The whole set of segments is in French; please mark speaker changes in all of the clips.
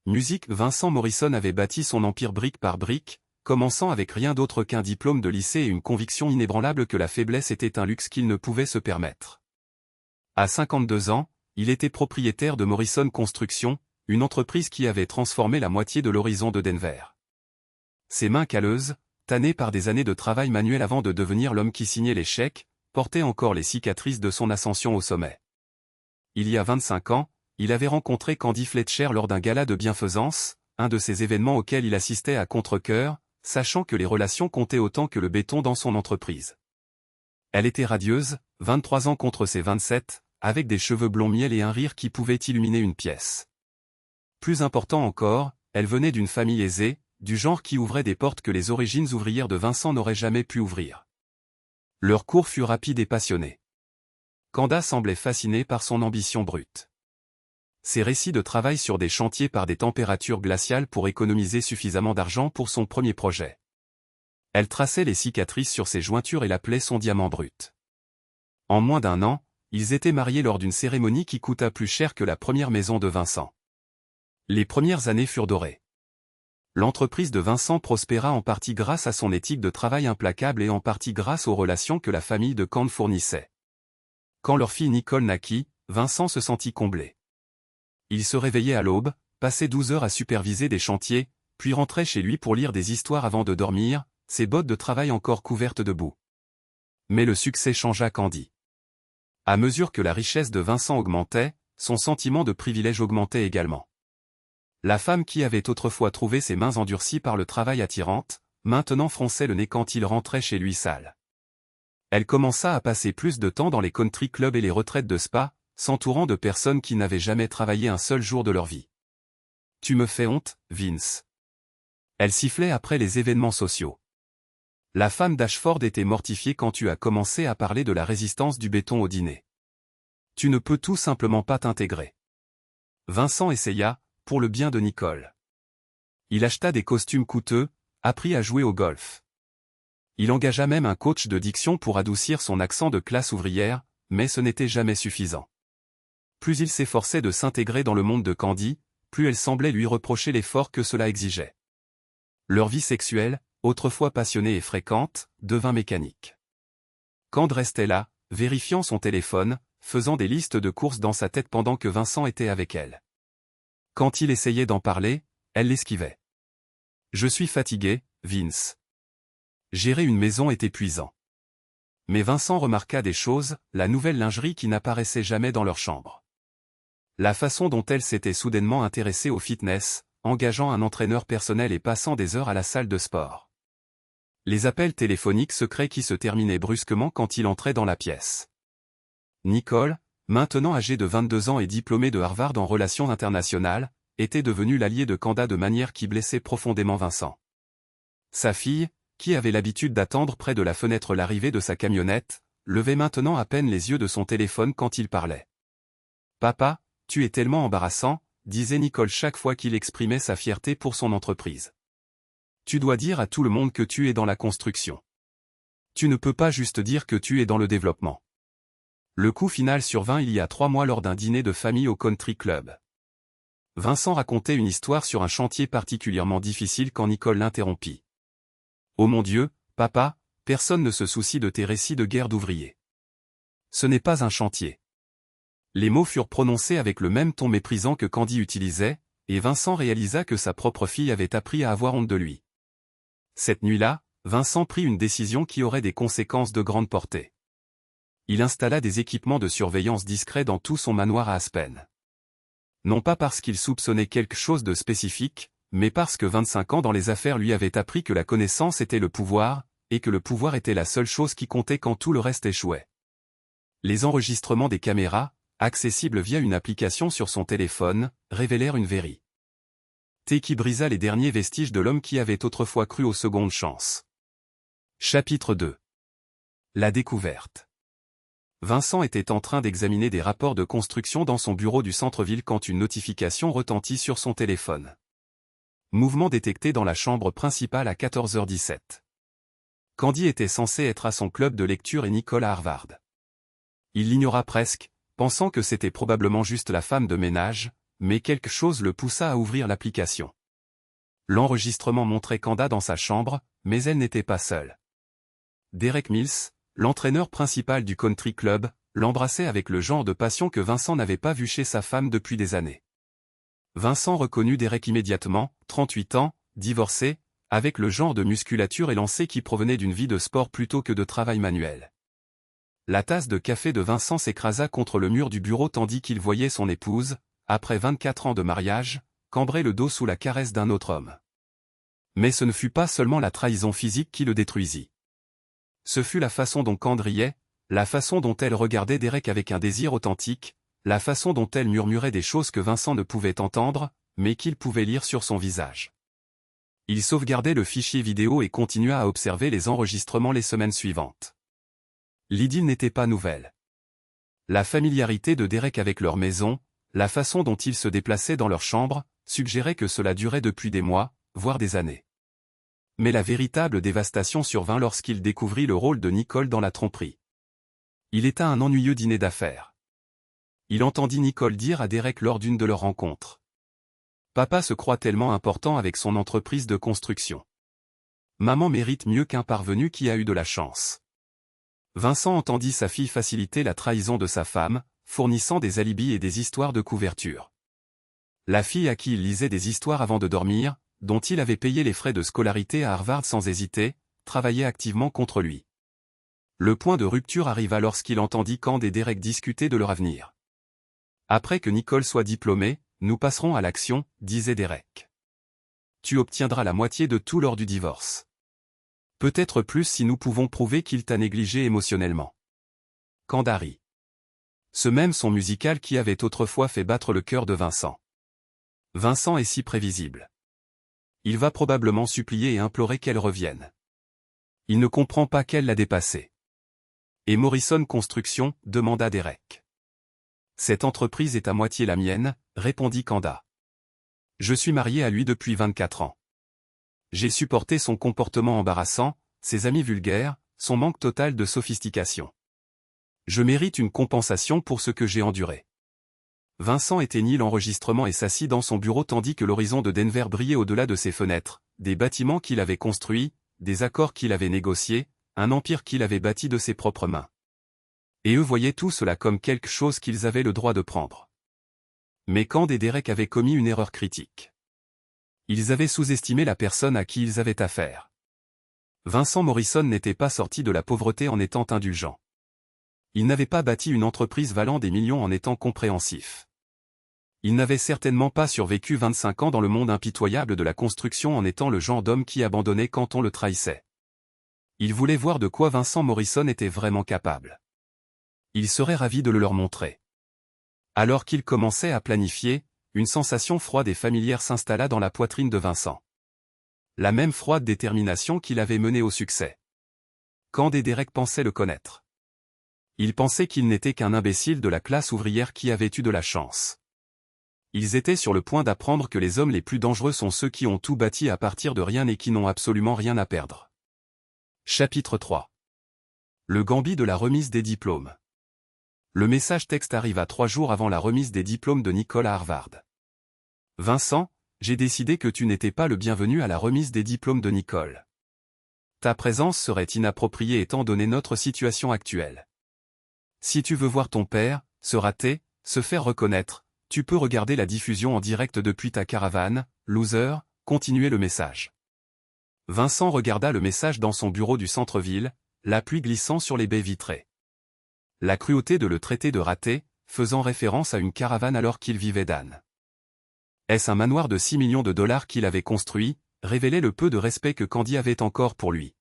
Speaker 1: Musique. Vincent Morrison avait bâti son empire brique par brique, commençant avec rien d'autre qu'un diplôme de lycée et une conviction inébranlable que la faiblesse était un luxe qu'il ne pouvait se permettre. À 52 ans, il était propriétaire de Morrison Construction, une entreprise qui avait transformé la moitié de l'horizon de Denver. Ses mains calleuses, tannées par des années de travail manuel avant de devenir l'homme qui signait les chèques, portaient encore les cicatrices de son ascension au sommet. Il y a 25 ans, il avait rencontré Candy Fletcher lors d'un gala de bienfaisance, un de ces événements auxquels il assistait à contre-cœur, sachant que les relations comptaient autant que le béton dans son entreprise. Elle était radieuse, 23 ans contre ses 27, avec des cheveux blonds miel et un rire qui pouvait illuminer une pièce. Plus important encore, elle venait d'une famille aisée, du genre qui ouvrait des portes que les origines ouvrières de Vincent n'auraient jamais pu ouvrir. Leur cours fut rapide et passionné. Kanda semblait fasciné par son ambition brute. Ses récits de travail sur des chantiers par des températures glaciales pour économiser suffisamment d'argent pour son premier projet. Elle traçait les cicatrices sur ses jointures et l'appelait son diamant brut. En moins d'un an, ils étaient mariés lors d'une cérémonie qui coûta plus cher que la première maison de Vincent. Les premières années furent dorées. L'entreprise de Vincent prospéra en partie grâce à son éthique de travail implacable et en partie grâce aux relations que la famille de Kand fournissait. Quand leur fille Nicole naquit, Vincent se sentit comblé. Il se réveillait à l'aube, passait 12 heures à superviser des chantiers, puis rentrait chez lui pour lire des histoires avant de dormir, ses bottes de travail encore couvertes de boue. Mais le succès changea Candy. À mesure que la richesse de Vincent augmentait, son sentiment de privilège augmentait également. La femme qui avait autrefois trouvé ses mains endurcies par le travail attirante, maintenant fronçait le nez quand il rentrait chez lui sale. Elle commença à passer plus de temps dans les country clubs et les retraites de spa, s'entourant de personnes qui n'avaient jamais travaillé un seul jour de leur vie. « Tu me fais honte, Vince. » Elle sifflait après les événements sociaux. La femme d'Ashford était mortifiée quand tu as commencé à parler de la résistance du béton au dîner. Tu ne peux tout simplement pas t'intégrer. Vincent essaya, pour le bien de Nicole. Il acheta des costumes coûteux, apprit à jouer au golf. Il engagea même un coach de diction pour adoucir son accent de classe ouvrière, mais ce n'était jamais suffisant. Plus il s'efforçait de s'intégrer dans le monde de Candy, plus elle semblait lui reprocher l'effort que cela exigeait. Leur vie sexuelle, autrefois passionnée et fréquente, devint mécanique. Kand restait là, vérifiant son téléphone, faisant des listes de courses dans sa tête pendant que Vincent était avec elle. Quand il essayait d'en parler, elle l'esquivait. « Je suis fatigué, Vince. Gérer une maison est épuisant. » Mais Vincent remarqua des choses, la nouvelle lingerie qui n'apparaissait jamais dans leur chambre. La façon dont elle s'était soudainement intéressée au fitness, engageant un entraîneur personnel et passant des heures à la salle de sport. Les appels téléphoniques secrets qui se terminaient brusquement quand il entrait dans la pièce. Nicole, maintenant âgée de 22 ans et diplômée de Harvard en relations internationales, était devenue l'alliée de Kanda de manière qui blessait profondément Vincent. Sa fille, qui avait l'habitude d'attendre près de la fenêtre l'arrivée de sa camionnette, levait maintenant à peine les yeux de son téléphone quand il parlait. « Papa, tu es tellement embarrassant », disait Nicole chaque fois qu'il exprimait sa fierté pour son entreprise. « Tu dois dire à tout le monde que tu es dans la construction. Tu ne peux pas juste dire que tu es dans le développement. » Le coup final survint il y a 3 mois lors d'un dîner de famille au country club. Vincent racontait une histoire sur un chantier particulièrement difficile quand Nicole l'interrompit. « Oh mon Dieu, papa, personne ne se soucie de tes récits de guerre d'ouvriers. Ce n'est pas un chantier. » Les mots furent prononcés avec le même ton méprisant que Candy utilisait, et Vincent réalisa que sa propre fille avait appris à avoir honte de lui. Cette nuit-là, Vincent prit une décision qui aurait des conséquences de grande portée. Il installa des équipements de surveillance discrets dans tout son manoir à Aspen. Non pas parce qu'il soupçonnait quelque chose de spécifique, mais parce que 25 ans dans les affaires lui avaient appris que la connaissance était le pouvoir, et que le pouvoir était la seule chose qui comptait quand tout le reste échouait. Les enregistrements des caméras, accessibles via une application sur son téléphone, révélèrent une vérité qui brisa les derniers vestiges de l'homme qui avait autrefois cru aux secondes chances. Chapitre 2. La découverte. Vincent était en train d'examiner des rapports de construction dans son bureau du centre-ville quand une notification retentit sur son téléphone. Mouvement détecté dans la chambre principale à 14h17. Candy était censé être à son club de lecture et Nicole à Harvard. Il l'ignora presque, pensant que c'était probablement juste la femme de ménage, mais quelque chose le poussa à ouvrir l'application. L'enregistrement montrait Kanda dans sa chambre, mais elle n'était pas seule. Derek Mills, l'entraîneur principal du country club, l'embrassait avec le genre de passion que Vincent n'avait pas vu chez sa femme depuis des années. Vincent reconnut Derek immédiatement, 38 ans, divorcé, avec le genre de musculature élancée qui provenait d'une vie de sport plutôt que de travail manuel. La tasse de café de Vincent s'écrasa contre le mur du bureau tandis qu'il voyait son épouse, après 24 ans de mariage, cambrer le dos sous la caresse d'un autre homme. Mais ce ne fut pas seulement la trahison physique qui le détruisit. Ce fut la façon dont Kand riait, la façon dont elle regardait Derek avec un désir authentique, la façon dont elle murmurait des choses que Vincent ne pouvait entendre, mais qu'il pouvait lire sur son visage. Il sauvegardait le fichier vidéo et continua à observer les enregistrements les semaines suivantes. L'idylle n'était pas nouvelle. La familiarité de Derek avec leur maison, la façon dont ils se déplaçaient dans leur chambre, suggérait que cela durait depuis des mois, voire des années. Mais la véritable dévastation survint lorsqu'il découvrit le rôle de Nicole dans la tromperie. Il était un ennuyeux dîner d'affaires. Il entendit Nicole dire à Derek lors d'une de leurs rencontres. « Papa se croit tellement important avec son entreprise de construction. Maman mérite mieux qu'un parvenu qui a eu de la chance. » Vincent entendit sa fille faciliter la trahison de sa femme, fournissant des alibis et des histoires de couverture. La fille à qui il lisait des histoires avant de dormir, dont il avait payé les frais de scolarité à Harvard sans hésiter, travaillait activement contre lui. Le point de rupture arriva lorsqu'il entendit Kand et Derek discuter de leur avenir. « Après que Nicole soit diplômée, nous passerons à l'action, disait Derek. Tu obtiendras la moitié de tout lors du divorce. Peut-être plus si nous pouvons prouver qu'il t'a négligé émotionnellement. » Kand a ri. Ce même son musical qui avait autrefois fait battre le cœur de Vincent. Vincent est si prévisible. Il va probablement supplier et implorer qu'elle revienne. Il ne comprend pas qu'elle l'a dépassé. Et Morrison Construction, demanda Derek. Cette entreprise est à moitié la mienne, répondit Kanda. Je suis marié à lui depuis 24 ans. J'ai supporté son comportement embarrassant, ses amis vulgaires, son manque total de sophistication. Je mérite une compensation pour ce que j'ai enduré. Vincent éteignit l'enregistrement et s'assit dans son bureau tandis que l'horizon de Denver brillait au-delà de ses fenêtres, des bâtiments qu'il avait construits, des accords qu'il avait négociés, un empire qu'il avait bâti de ses propres mains. Et eux voyaient tout cela comme quelque chose qu'ils avaient le droit de prendre. Mais Kand et Derek avaient commis une erreur critique. Ils avaient sous-estimé la personne à qui ils avaient affaire. Vincent Morrison n'était pas sorti de la pauvreté en étant indulgent. Il n'avait pas bâti une entreprise valant des millions en étant compréhensif. Il n'avait certainement pas survécu 25 ans dans le monde impitoyable de la construction en étant le genre d'homme qui abandonnait quand on le trahissait. Il voulait voir de quoi Vincent Morrison était vraiment capable. Il serait ravi de le leur montrer. Alors qu'il commençait à planifier, une sensation froide et familière s'installa dans la poitrine de Vincent. La même froide détermination qui l'avait mené au succès. Kand et Derek pensaient le connaître. Ils pensaient qu'il n'était qu'un imbécile de la classe ouvrière qui avait eu de la chance. Ils étaient sur le point d'apprendre que les hommes les plus dangereux sont ceux qui ont tout bâti à partir de rien et qui n'ont absolument rien à perdre. Chapitre 3. Le gambit de la remise des diplômes. Le message texte arriva 3 jours avant la remise des diplômes de Nicole à Harvard. Vincent, j'ai décidé que tu n'étais pas le bienvenu à la remise des diplômes de Nicole. Ta présence serait inappropriée étant donné notre situation actuelle. Si tu veux voir ton père, se rater, se faire reconnaître, tu peux regarder la diffusion en direct depuis ta caravane, loser, continuez le message. Vincent regarda le message dans son bureau du centre-ville, la pluie glissant sur les baies vitrées. La cruauté de le traiter de raté, faisant référence à une caravane alors qu'il vivait d'âne. Est-ce un manoir de 6 millions de dollars qu'il avait construit, révélait le peu de respect que Candy avait encore pour lui.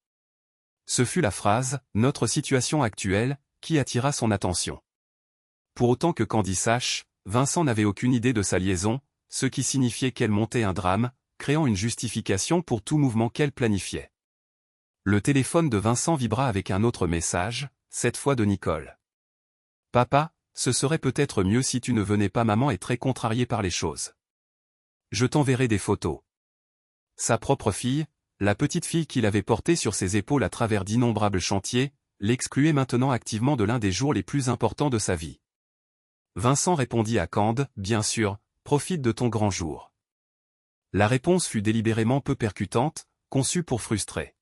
Speaker 1: Ce fut la phrase « notre situation actuelle » qui attira son attention. Pour autant que Candy sache, Vincent n'avait aucune idée de sa liaison, ce qui signifiait qu'elle montait un drame, créant une justification pour tout mouvement qu'elle planifiait. Le téléphone de Vincent vibra avec un autre message, cette fois de Nicole. « Papa, ce serait peut-être mieux si tu ne venais pas, maman est très contrariée par les choses. Je t'enverrai des photos. » Sa propre fille, la petite fille qu'il avait portée sur ses épaules à travers d'innombrables chantiers, l'excluait maintenant activement de l'un des jours les plus importants de sa vie. Vincent répondit à Kand, « Bien sûr, profite de ton grand jour. La réponse fut délibérément peu percutante, conçue pour frustrer.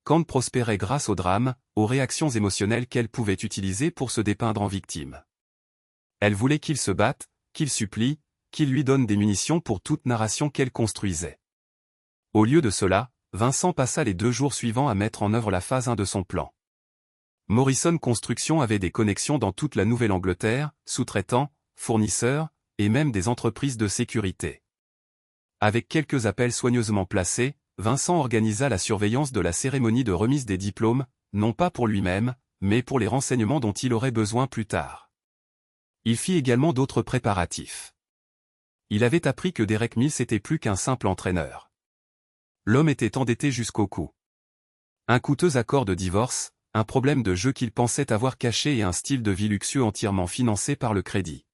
Speaker 1: Kand prospérait grâce au drame, aux réactions émotionnelles qu'elle pouvait utiliser pour se dépeindre en victime. Elle voulait qu'il se batte, qu'il supplie, qu'il lui donne des munitions pour toute narration qu'elle construisait. Au lieu de cela, Vincent passa les 2 jours suivants à mettre en œuvre la phase 1 de son plan. Morrison Construction avait des connexions dans toute la Nouvelle-Angleterre, sous-traitants, fournisseurs, et même des entreprises de sécurité. Avec quelques appels soigneusement placés, Vincent organisa la surveillance de la cérémonie de remise des diplômes, non pas pour lui-même, mais pour les renseignements dont il aurait besoin plus tard. Il fit également d'autres préparatifs. Il avait appris que Derek Mills n'était plus qu'un simple entraîneur. L'homme était endetté jusqu'au cou. Un coûteux accord de divorce, un problème de jeu qu'il pensait avoir caché et un style de vie luxueux entièrement financé par le crédit.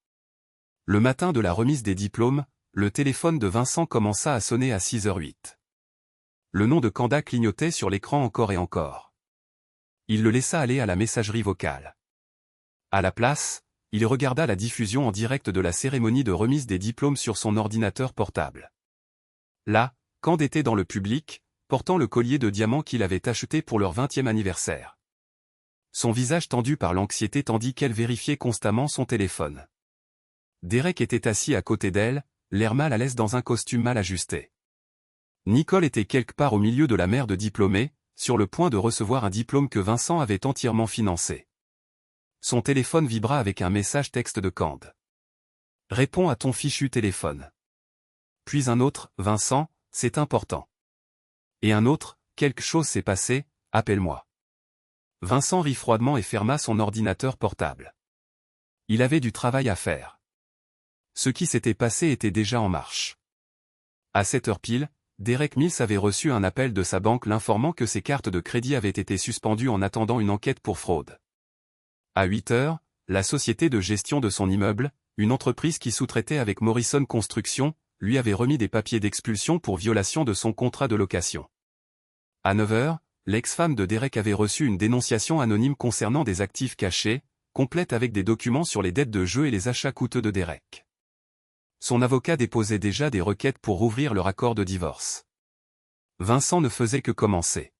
Speaker 1: Le matin de la remise des diplômes, le téléphone de Vincent commença à sonner à 6h08. Le nom de Kanda clignotait sur l'écran encore et encore. Il le laissa aller à la messagerie vocale. À la place, il regarda la diffusion en direct de la cérémonie de remise des diplômes sur son ordinateur portable. Là, Kand était dans le public, portant le collier de diamants qu'il avait acheté pour leur 20e anniversaire. Son visage tendu par l'anxiété tandis qu'elle vérifiait constamment son téléphone. Derek était assis à côté d'elle, l'air mal à l'aise dans un costume mal ajusté. Nicole était quelque part au milieu de la mer de diplômés, sur le point de recevoir un diplôme que Vincent avait entièrement financé. Son téléphone vibra avec un message texte de Kand. « Réponds à ton fichu téléphone. » Puis un autre, « Vincent, c'est important. » Et un autre, « Quelque chose s'est passé, appelle-moi. » Vincent rit froidement et ferma son ordinateur portable. Il avait du travail à faire. Ce qui s'était passé était déjà en marche. À 7h pile, Derek Mills avait reçu un appel de sa banque l'informant que ses cartes de crédit avaient été suspendues en attendant une enquête pour fraude. À 8h, la société de gestion de son immeuble, une entreprise qui sous-traitait avec Morrison Construction, lui avait remis des papiers d'expulsion pour violation de son contrat de location. À 9h, l'ex-femme de Derek avait reçu une dénonciation anonyme concernant des actifs cachés, complète avec des documents sur les dettes de jeu et les achats coûteux de Derek. Son avocat déposait déjà des requêtes pour rouvrir leur accord de divorce. Vincent ne faisait que commencer.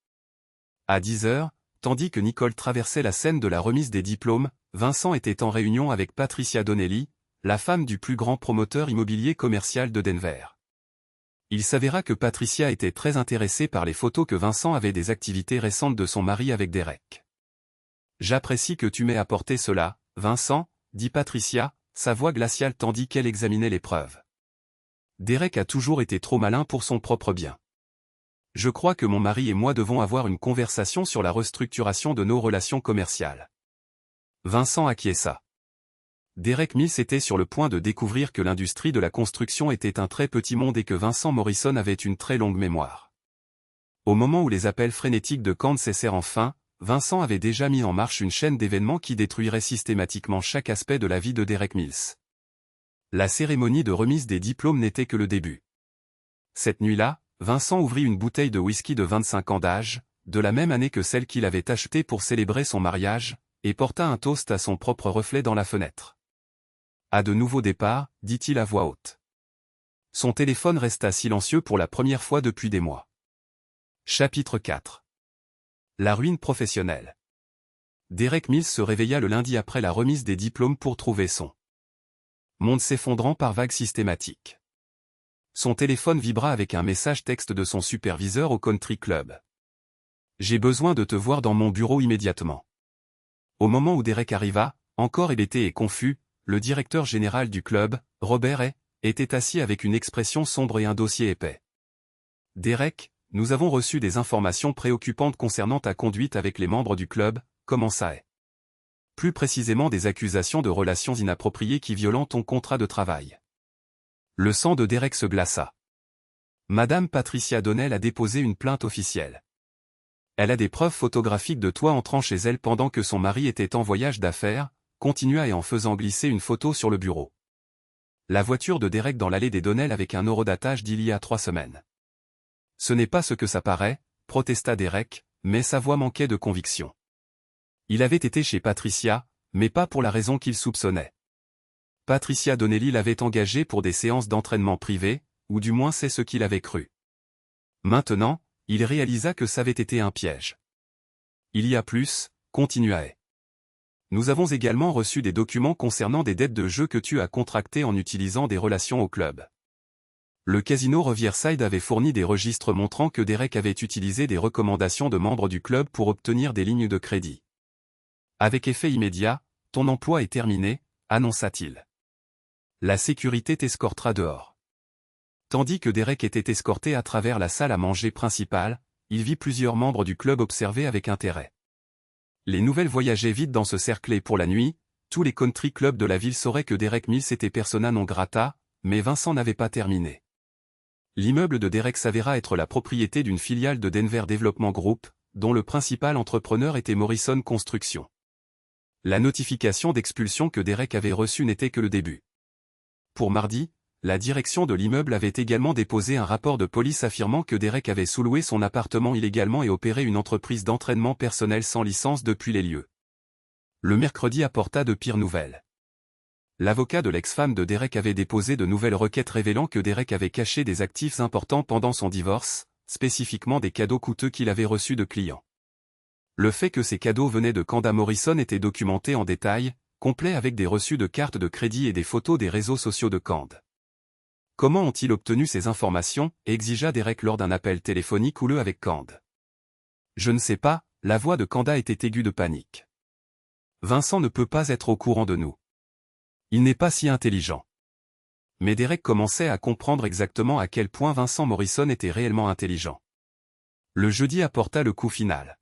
Speaker 1: À 10h, tandis que Nicole traversait la scène de la remise des diplômes, Vincent était en réunion avec Patricia Donnelly, la femme du plus grand promoteur immobilier commercial de Denver. Il s'avéra que Patricia était très intéressée par les photos que Vincent avait des activités récentes de son mari avec Derek. « J'apprécie que tu m'aies apporté cela, Vincent, » dit Patricia, sa voix glaciale tandis qu'elle examinait les preuves. « Derek a toujours été trop malin pour son propre bien. Je crois que mon mari et moi devons avoir une conversation sur la restructuration de nos relations commerciales. » Vincent acquiesça. Derek Mills était sur le point de découvrir que l'industrie de la construction était un très petit monde et que Vincent Morrison avait une très longue mémoire. Au moment où les appels frénétiques de Kand cessèrent enfin, Vincent avait déjà mis en marche une chaîne d'événements qui détruirait systématiquement chaque aspect de la vie de Derek Mills. La cérémonie de remise des diplômes n'était que le début. Cette nuit-là, Vincent ouvrit une bouteille de whisky de 25 ans d'âge, de la même année que celle qu'il avait achetée pour célébrer son mariage, et porta un toast à son propre reflet dans la fenêtre. À de nouveaux départs, dit-il à voix haute. Son téléphone resta silencieux pour la première fois depuis des mois. Chapitre 4. La ruine professionnelle. Derek Mills se réveilla le lundi après la remise des diplômes pour trouver son monde s'effondrant par vagues systématiques. Son téléphone vibra avec un message texte de son superviseur au country club. « J'ai besoin de te voir dans mon bureau immédiatement. » Au moment où Derek arriva, encore hébété et confus, le directeur général du club, Robert Hay, était assis avec une expression sombre et un dossier épais. « Derek, nous avons reçu des informations préoccupantes concernant ta conduite avec les membres du club, » commença Hay. Plus précisément des accusations de relations inappropriées qui violant ton contrat de travail. Le sang de Derek se glaça. Madame Patricia Donnell a déposé une plainte officielle. Elle a des preuves photographiques de toi entrant chez elle pendant que son mari était en voyage d'affaires, continua et en faisant glisser une photo sur le bureau. La voiture de Derek dans l'allée des Donnell avec un horodatage d'il y a 3 semaines. Ce n'est pas ce que ça paraît, protesta Derek, mais sa voix manquait de conviction. Il avait été chez Patricia, mais pas pour la raison qu'il soupçonnait. Patricia Donnelly l'avait engagé pour des séances d'entraînement privées, ou du moins c'est ce qu'il avait cru. Maintenant, il réalisa que ça avait été un piège. Il y a plus, continua A. Nous avons également reçu des documents concernant des dettes de jeu que tu as contractées en utilisant des relations au club. Le casino Riverside avait fourni des registres montrant que Derek avait utilisé des recommandations de membres du club pour obtenir des lignes de crédit. Avec effet immédiat, ton emploi est terminé, annonça-t-il. La sécurité t'escortera dehors. Tandis que Derek était escorté à travers la salle à manger principale, il vit plusieurs membres du club observer avec intérêt. Les nouvelles voyageaient vite dans ce cercle et pour la nuit, tous les country clubs de la ville sauraient que Derek Mills était persona non grata, mais Vincent n'avait pas terminé. L'immeuble de Derek s'avéra être la propriété d'une filiale de Denver Development Group, dont le principal entrepreneur était Morrison Construction. La notification d'expulsion que Derek avait reçue n'était que le début. Pour mardi, la direction de l'immeuble avait également déposé un rapport de police affirmant que Derek avait sous-loué son appartement illégalement et opéré une entreprise d'entraînement personnel sans licence depuis les lieux. Le mercredi apporta de pires nouvelles. L'avocat de l'ex-femme de Derek avait déposé de nouvelles requêtes révélant que Derek avait caché des actifs importants pendant son divorce, spécifiquement des cadeaux coûteux qu'il avait reçus de clients. Le fait que ces cadeaux venaient de Kanda Morrison était documenté en détail, complet avec des reçus de cartes de crédit et des photos des réseaux sociaux de Kanda. Comment ont-ils obtenu ces informations, exigea Derek lors d'un appel téléphonique houleux avec Kanda. Je ne sais pas, la voix de Kanda était aiguë de panique. Vincent ne peut pas être au courant de nous. Il n'est pas si intelligent. Mais Derek commençait à comprendre exactement à quel point Vincent Morrison était réellement intelligent. Le jeudi apporta le coup final.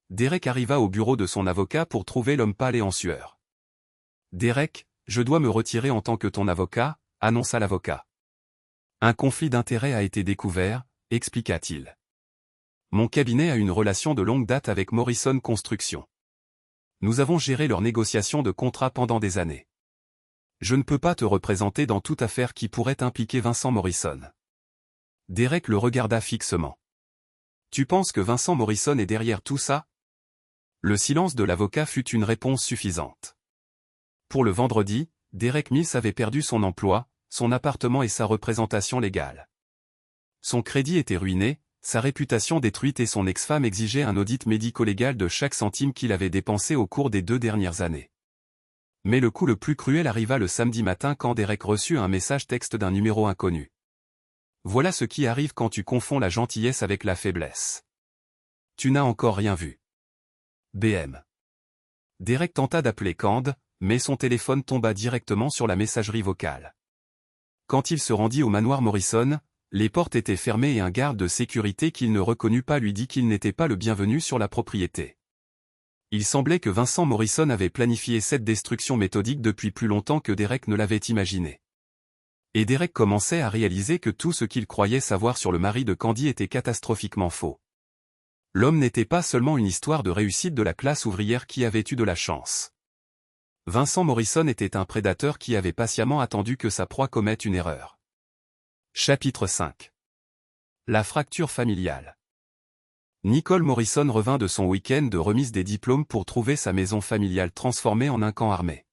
Speaker 1: Derek arriva au bureau de son avocat pour trouver l'homme pâle et en sueur. « Derek, je dois me retirer en tant que ton avocat », annonça l'avocat. « Un conflit d'intérêts a été découvert », expliqua-t-il. « Mon cabinet a une relation de longue date avec Morrison Construction. Nous avons géré leurs négociations de contrat pendant des années. Je ne peux pas te représenter dans toute affaire qui pourrait impliquer Vincent Morrison. » Derek le regarda fixement. « Tu penses que Vincent Morrison est derrière tout ça ?» Le silence de l'avocat fut une réponse suffisante. Pour le vendredi, Derek Mills avait perdu son emploi, son appartement et sa représentation légale. Son crédit était ruiné, sa réputation détruite et son ex-femme exigeait un audit médico-légal de chaque centime qu'il avait dépensé au cours des 2 dernières années. Mais le coup le plus cruel arriva le samedi matin quand Derek reçut un message texte d'un numéro inconnu. Voilà ce qui arrive quand tu confonds la gentillesse avec la faiblesse. Tu n'as encore rien vu. BM. Derek tenta d'appeler Kanda, mais son téléphone tomba directement sur la messagerie vocale. Quand il se rendit au manoir Morrison, les portes étaient fermées et un garde de sécurité qu'il ne reconnut pas lui dit qu'il n'était pas le bienvenu sur la propriété. Il semblait que Vincent Morrison avait planifié cette destruction méthodique depuis plus longtemps que Derek ne l'avait imaginé. Et Derek commençait à réaliser que tout ce qu'il croyait savoir sur le mari de Candy était catastrophiquement faux. L'homme n'était pas seulement une histoire de réussite de la classe ouvrière qui avait eu de la chance. Vincent Morrison était un prédateur qui avait patiemment attendu que sa proie commette une erreur. Chapitre 5. La fracture familiale. Nicole Morrison revint de son week-end de remise des diplômes pour trouver sa maison familiale transformée en un camp armé.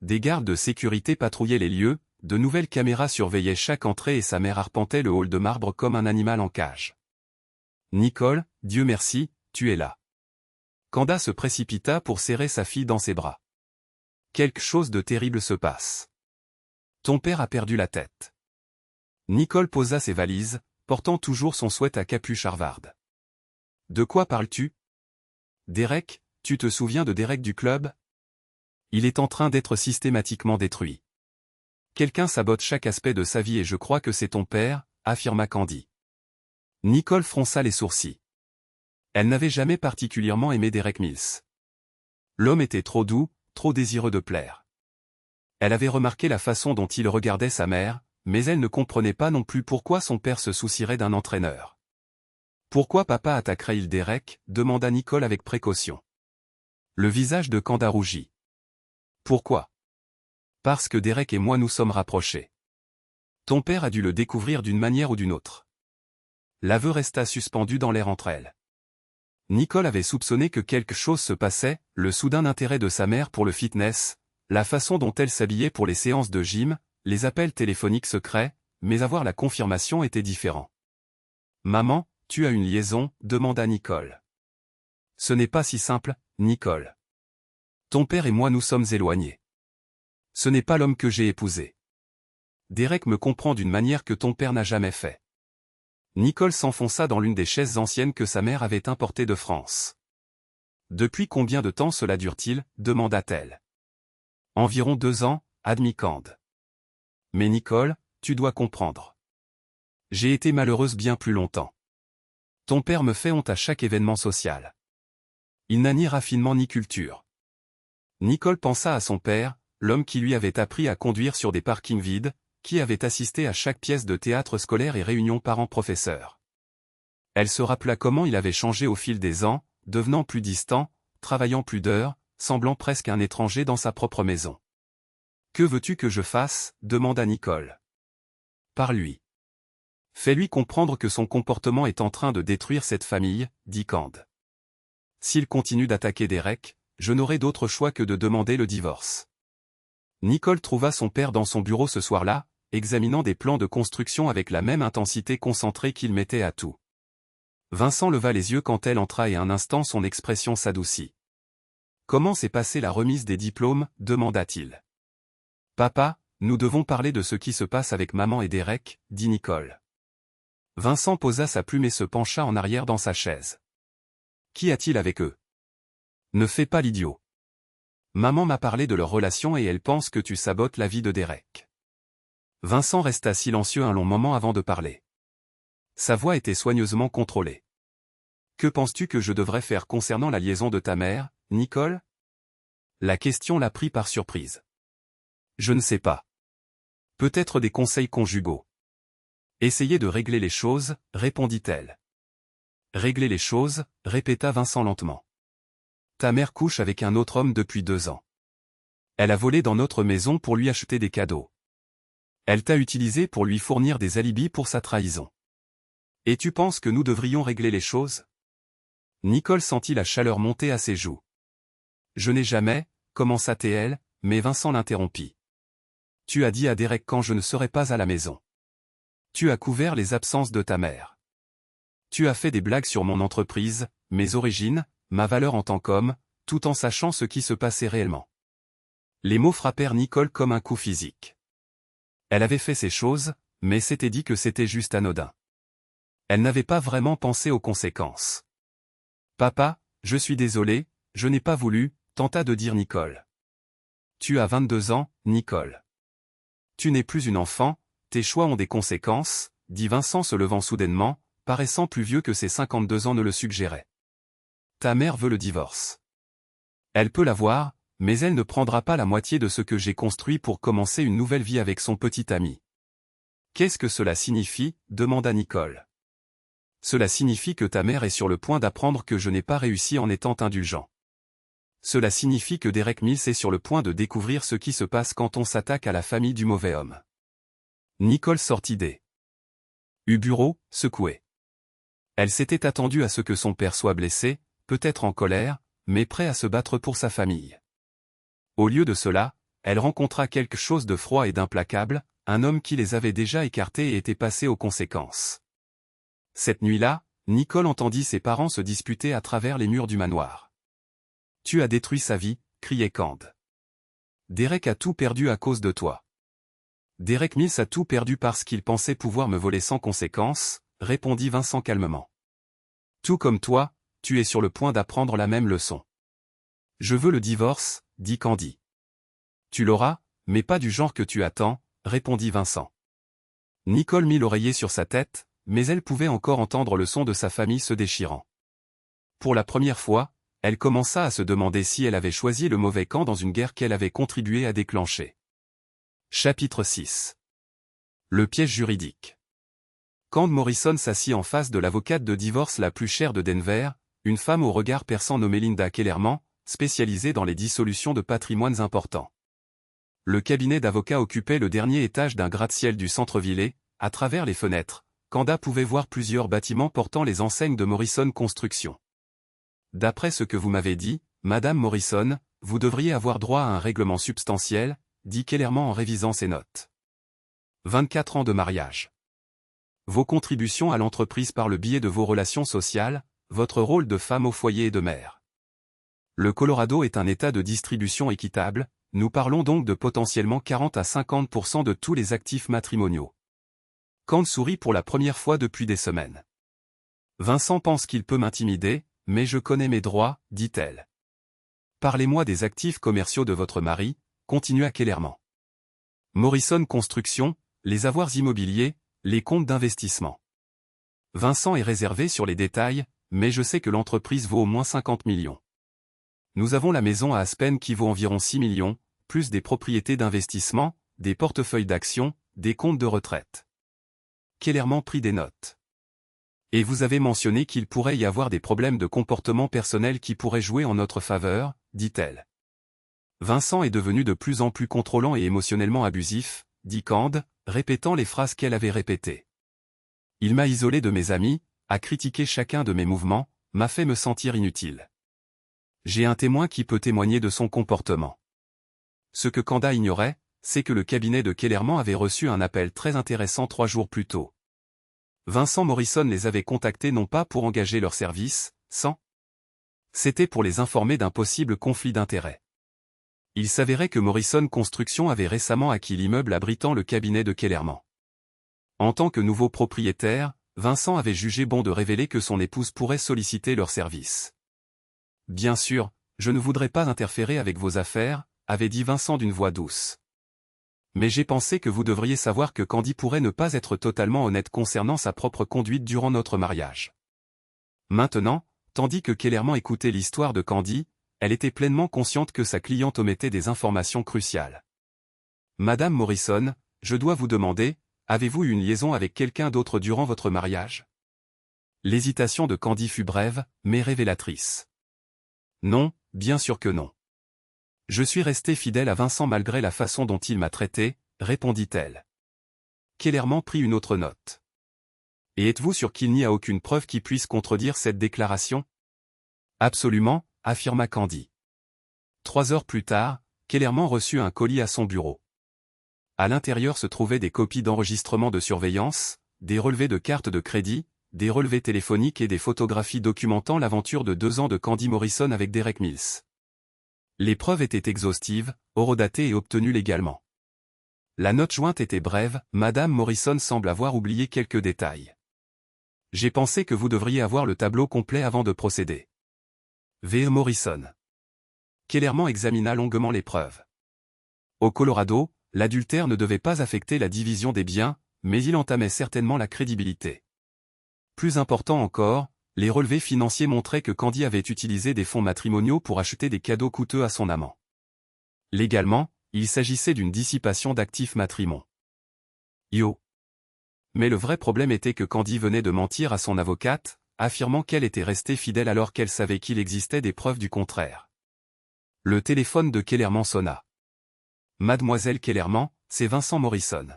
Speaker 1: Des gardes de sécurité patrouillaient les lieux, de nouvelles caméras surveillaient chaque entrée et sa mère arpentait le hall de marbre comme un animal en cage. Nicole, Dieu merci, tu es là. Kanda se précipita pour serrer sa fille dans ses bras. Quelque chose de terrible se passe. Ton père a perdu la tête. Nicole posa ses valises, portant toujours son sweat à capuche Harvard. De quoi parles-tu? Derek, tu te souviens de Derek du club? Il est en train d'être systématiquement détruit. Quelqu'un sabote chaque aspect de sa vie et je crois que c'est ton père, affirma Candy. Nicole fronça les sourcils. Elle n'avait jamais particulièrement aimé Derek Mills. L'homme était trop doux, trop désireux de plaire. Elle avait remarqué la façon dont il regardait sa mère, mais elle ne comprenait pas non plus pourquoi son père se soucierait d'un entraîneur. Pourquoi papa attaquerait-il Derek? Demanda Nicole avec précaution. Le visage de Kanda rougit. Pourquoi? Parce que Derek et moi nous sommes rapprochés. Ton père a dû le découvrir d'une manière ou d'une autre. L'aveu resta suspendu dans l'air entre elles. Nicole avait soupçonné que quelque chose se passait, le soudain intérêt de sa mère pour le fitness, La façon dont elle s'habillait pour les séances de gym, les appels téléphoniques secrets, mais avoir la confirmation était différent. « Maman, tu as une liaison ?» demanda Nicole. « Ce n'est pas si simple, Nicole. Ton père et moi nous sommes éloignés. Ce n'est pas l'homme que j'ai épousé. Derek me comprend d'une manière que ton père n'a jamais fait. » Nicole s'enfonça dans l'une des chaises anciennes que sa mère avait importées de France. « Depuis combien de temps cela dure-t-il » demanda-t-elle. « Environ 2 ans, admit Cande. Mais Nicole, tu dois comprendre. J'ai été malheureuse bien plus longtemps. Ton père me fait honte à chaque événement social. Il n'a ni raffinement ni culture. » Nicole pensa à son père, l'homme qui lui avait appris à conduire sur des parkings vides, qui avait assisté à chaque pièce de théâtre scolaire et réunion parents-professeurs. Elle se rappela comment il avait changé au fil des ans, devenant plus distant, travaillant plus d'heures, semblant presque un étranger dans sa propre maison. « Que veux-tu que je fasse » demanda Nicole. « Parle-lui. Fais-lui comprendre que son comportement est en train de détruire cette famille, dit Cande. S'il continue d'attaquer Derek, je n'aurai d'autre choix que de demander le divorce. » Nicole trouva son père dans son bureau ce soir-là, examinant des plans de construction avec la même intensité concentrée qu'il mettait à tout. Vincent leva les yeux quand elle entra et un instant son expression s'adoucit. « Comment s'est passée la remise des diplômes » demanda-t-il. « Papa, nous devons parler de ce qui se passe avec maman et Derek, dit Nicole. Vincent posa sa plume et se pencha en arrière dans sa chaise. « Qu'y a-t-il avec eux ? Ne fais pas l'idiot. Maman m'a parlé de leur relation et elle pense que tu sabotes la vie de Derek. » Vincent resta silencieux un long moment avant de parler. Sa voix était soigneusement contrôlée. « Que penses-tu que je devrais faire concernant la liaison de ta mère, Nicole ?» La question la prit par surprise. « Je ne sais pas. Peut-être des conseils conjugaux. » « Essayez de régler les choses, répondit-elle. « Régler les choses » répéta Vincent lentement. « Ta mère couche avec un autre homme depuis 2 ans. Elle a volé dans notre maison pour lui acheter des cadeaux. Elle t'a utilisé pour lui fournir des alibis pour sa trahison. Et tu penses que nous devrions régler les choses ?» Nicole sentit la chaleur monter à ses joues. « Je n'ai jamais, » commença-t-elle, mais Vincent l'interrompit. « Tu as dit à Derek quand je ne serai pas à la maison. Tu as couvert les absences de ta mère. Tu as fait des blagues sur mon entreprise, mes origines, ma valeur en tant qu'homme, tout en sachant ce qui se passait réellement. » Les mots frappèrent Nicole comme un coup physique. Elle avait fait ces choses, mais s'était dit que c'était juste anodin. Elle n'avait pas vraiment pensé aux conséquences. « Papa, je suis désolé, je n'ai pas voulu » tenta de dire Nicole. « Tu as 22 ans, Nicole. Tu n'es plus une enfant, tes choix ont des conséquences, » dit Vincent se levant soudainement, paraissant plus vieux que ses 52 ans ne le suggéraient. « Ta mère veut le divorce. Elle peut l'avoir, mais elle ne prendra pas la moitié de ce que j'ai construit pour commencer une nouvelle vie avec son petit ami. »« Qu'est-ce que cela signifie » demanda Nicole. « Cela signifie que ta mère est sur le point d'apprendre que je n'ai pas réussi en étant indulgent. Cela signifie que Derek Mills est sur le point de découvrir ce qui se passe quand on s'attaque à la famille du mauvais homme. » Nicole sortit des bureaux, secouée. Elle s'était attendue à ce que son père soit blessé, peut-être en colère, mais prêt à se battre pour sa famille. Au lieu de cela, elle rencontra quelque chose de froid et d'implacable, un homme qui les avait déjà écartés et était passé aux conséquences. Cette nuit-là, Nicole entendit ses parents se disputer à travers les murs du manoir. « Tu as détruit sa vie » criait Cande. « Derek a tout perdu à cause de toi. »« Derek Mills a tout perdu parce qu'il pensait pouvoir me voler sans conséquence » répondit Vincent calmement. « Tout comme toi, tu es sur le point d'apprendre la même leçon. »« Je veux le divorce » dit Candy. « Tu l'auras, mais pas du genre que tu attends » répondit Vincent. Nicole mit l'oreiller sur sa tête, mais elle pouvait encore entendre le son de sa famille se déchirant. Pour la première fois, elle commença à se demander si elle avait choisi le mauvais camp dans une guerre qu'elle avait contribué à déclencher. Chapitre 6. Le piège juridique. Cande Morrison s'assit en face de l'avocate de divorce la plus chère de Denver, une femme au regard perçant nommée Linda Kellerman, spécialisée dans les dissolutions de patrimoines importants. Le cabinet d'avocats occupait le dernier étage d'un gratte-ciel du centre-ville et, à travers les fenêtres, Canda pouvait voir plusieurs bâtiments portant les enseignes de Morrison Construction. « D'après ce que vous m'avez dit, Madame Morrison, vous devriez avoir droit à un règlement substantiel, dit Kellerman en révisant ses notes. 24 ans de mariage. Vos contributions à l'entreprise par le biais de vos relations sociales, votre rôle de femme au foyer et de mère. Le Colorado est un État de distribution équitable, nous parlons donc de potentiellement 40 à 50% de tous les actifs matrimoniaux. Candy sourit pour la première fois depuis des semaines. Vincent pense qu'il peut m'intimider, mais je connais mes droits, dit-elle. Parlez-moi des actifs commerciaux de votre mari, continua Kellerman. Morrison Construction, les avoirs immobiliers, les comptes d'investissement. Vincent est réservé sur les détails, mais je sais que l'entreprise vaut au moins 50 millions. Nous avons la maison à Aspen qui vaut environ 6 millions, plus des propriétés d'investissement, des portefeuilles d'actions, des comptes de retraite. Kellerman prit des notes. Et vous avez mentionné qu'il pourrait y avoir des problèmes de comportement personnel qui pourraient jouer en notre faveur, dit-elle. Vincent est devenu de plus en plus contrôlant et émotionnellement abusif, dit Candy, répétant les phrases qu'elle avait répétées. Il m'a isolé de mes amis, a critiqué chacun de mes mouvements, m'a fait me sentir inutile. J'ai un témoin qui peut témoigner de son comportement. Ce que Candy ignorait, c'est que le cabinet de Kellerman avait reçu un appel très intéressant 3 jours plus tôt. Vincent Morrison les avait contactés non pas pour engager leurs services, c'était pour les informer d'un possible conflit d'intérêts. Il s'avérait que Morrison Construction avait récemment acquis l'immeuble abritant le cabinet de Kellerman. En tant que nouveau propriétaire, Vincent avait jugé bon de révéler que son épouse pourrait solliciter leurs services. Bien sûr, je ne voudrais pas interférer avec vos affaires, avait dit Vincent d'une voix douce. Mais j'ai pensé que vous devriez savoir que Candy pourrait ne pas être totalement honnête concernant sa propre conduite durant notre mariage. Maintenant, tandis que Kellerman écoutait l'histoire de Candy, elle était pleinement consciente que sa cliente omettait des informations cruciales. Madame Morrison, je dois vous demander, avez-vous eu une liaison avec quelqu'un d'autre durant votre mariage? L'hésitation de Candy fut brève, mais révélatrice. Non, bien sûr que non. Je suis restée fidèle à Vincent malgré la façon dont il m'a traité, répondit-elle. Kellerman prit une autre note. Et êtes-vous sûr qu'il n'y a aucune preuve qui puisse contredire cette déclaration? Absolument, affirma Candy. 3 heures plus tard, Kellerman reçut un colis à son bureau. À l'intérieur se trouvaient des copies d'enregistrements de surveillance, des relevés de cartes de crédit, des relevés téléphoniques et des photographies documentant l'aventure de 2 ans de Candy Morrison avec Derek Mills. Les preuves étaient exhaustives, horodatées et obtenues légalement. La note jointe était brève, Madame Morrison semble avoir oublié quelques détails. J'ai pensé que vous devriez avoir le tableau complet avant de procéder. V. Morrison. Kellerman examina longuement les preuves. Au Colorado, l'adultère ne devait pas affecter la division des biens, mais il entamait certainement la crédibilité. Plus important encore, les relevés financiers montraient que Candy avait utilisé des fonds matrimoniaux pour acheter des cadeaux coûteux à son amant. Légalement, il s'agissait d'une dissipation d'actifs matrimoniaux. Mais le vrai problème était que Candy venait de mentir à son avocate, affirmant qu'elle était restée fidèle alors qu'elle savait qu'il existait des preuves du contraire. Le téléphone de Kellerman sonna. Mademoiselle Kellerman, c'est Vincent Morrison.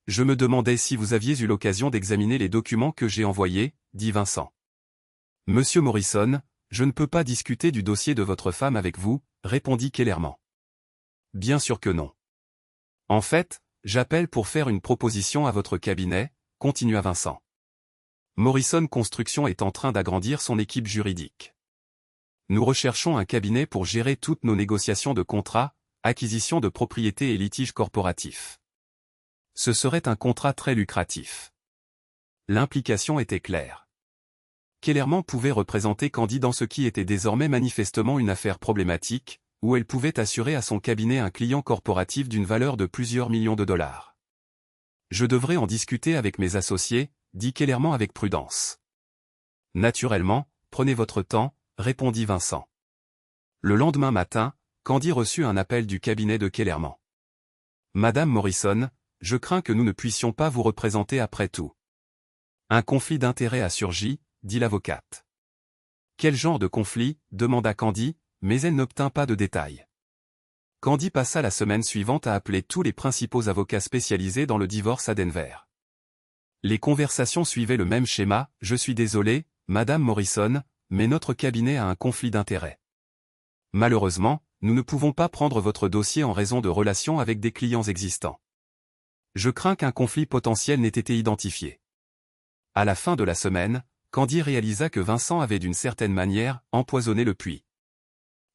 Speaker 1: Je me demandais si vous aviez eu l'occasion d'examiner les documents que j'ai envoyés, dit Vincent. Monsieur Morrison, je ne peux pas discuter du dossier de votre femme avec vous, répondit Kellerman. Bien sûr que non. En fait, j'appelle pour faire une proposition à votre cabinet, continua Vincent. Morrison Construction est en train d'agrandir son équipe juridique. Nous recherchons un cabinet pour gérer toutes nos négociations de contrats, acquisition de propriétés et litiges corporatifs. Ce serait un contrat très lucratif. L'implication était claire. Kellerman pouvait représenter Candy dans ce qui était désormais manifestement une affaire problématique, où elle pouvait assurer à son cabinet un client corporatif d'une valeur de plusieurs millions de dollars. Je devrais en discuter avec mes associés, dit Kellerman avec prudence. Naturellement, prenez votre temps, répondit Vincent. Le lendemain matin, Candy reçut un appel du cabinet de Kellerman. Madame Morrison, je crains que nous ne puissions pas vous représenter après tout. Un conflit d'intérêts a surgi, dit l'avocate. Quel genre de conflit, demanda Candy, mais elle n'obtint pas de détails. Candy passa la semaine suivante à appeler tous les principaux avocats spécialisés dans le divorce à Denver. Les conversations suivaient le même schéma, je suis désolé, Madame Morrison, mais notre cabinet a un conflit d'intérêts. Malheureusement, nous ne pouvons pas prendre votre dossier en raison de relations avec des clients existants. Je crains qu'un conflit potentiel n'ait été identifié. À la fin de la semaine, Candy réalisa que Vincent avait d'une certaine manière empoisonné le puits.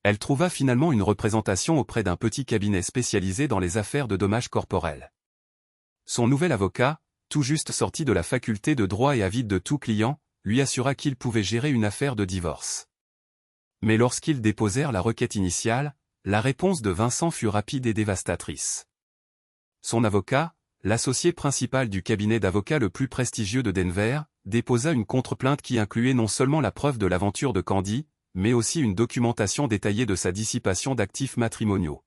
Speaker 1: Elle trouva finalement une représentation auprès d'un petit cabinet spécialisé dans les affaires de dommages corporels. Son nouvel avocat, tout juste sorti de la faculté de droit et avide de tout client, lui assura qu'il pouvait gérer une affaire de divorce. Mais lorsqu'ils déposèrent la requête initiale, la réponse de Vincent fut rapide et dévastatrice. Son avocat, l'associé principal du cabinet d'avocats le plus prestigieux de Denver, déposa une contre-plainte qui incluait non seulement la preuve de l'aventure de Candy, mais aussi une documentation détaillée de sa dissipation d'actifs matrimoniaux.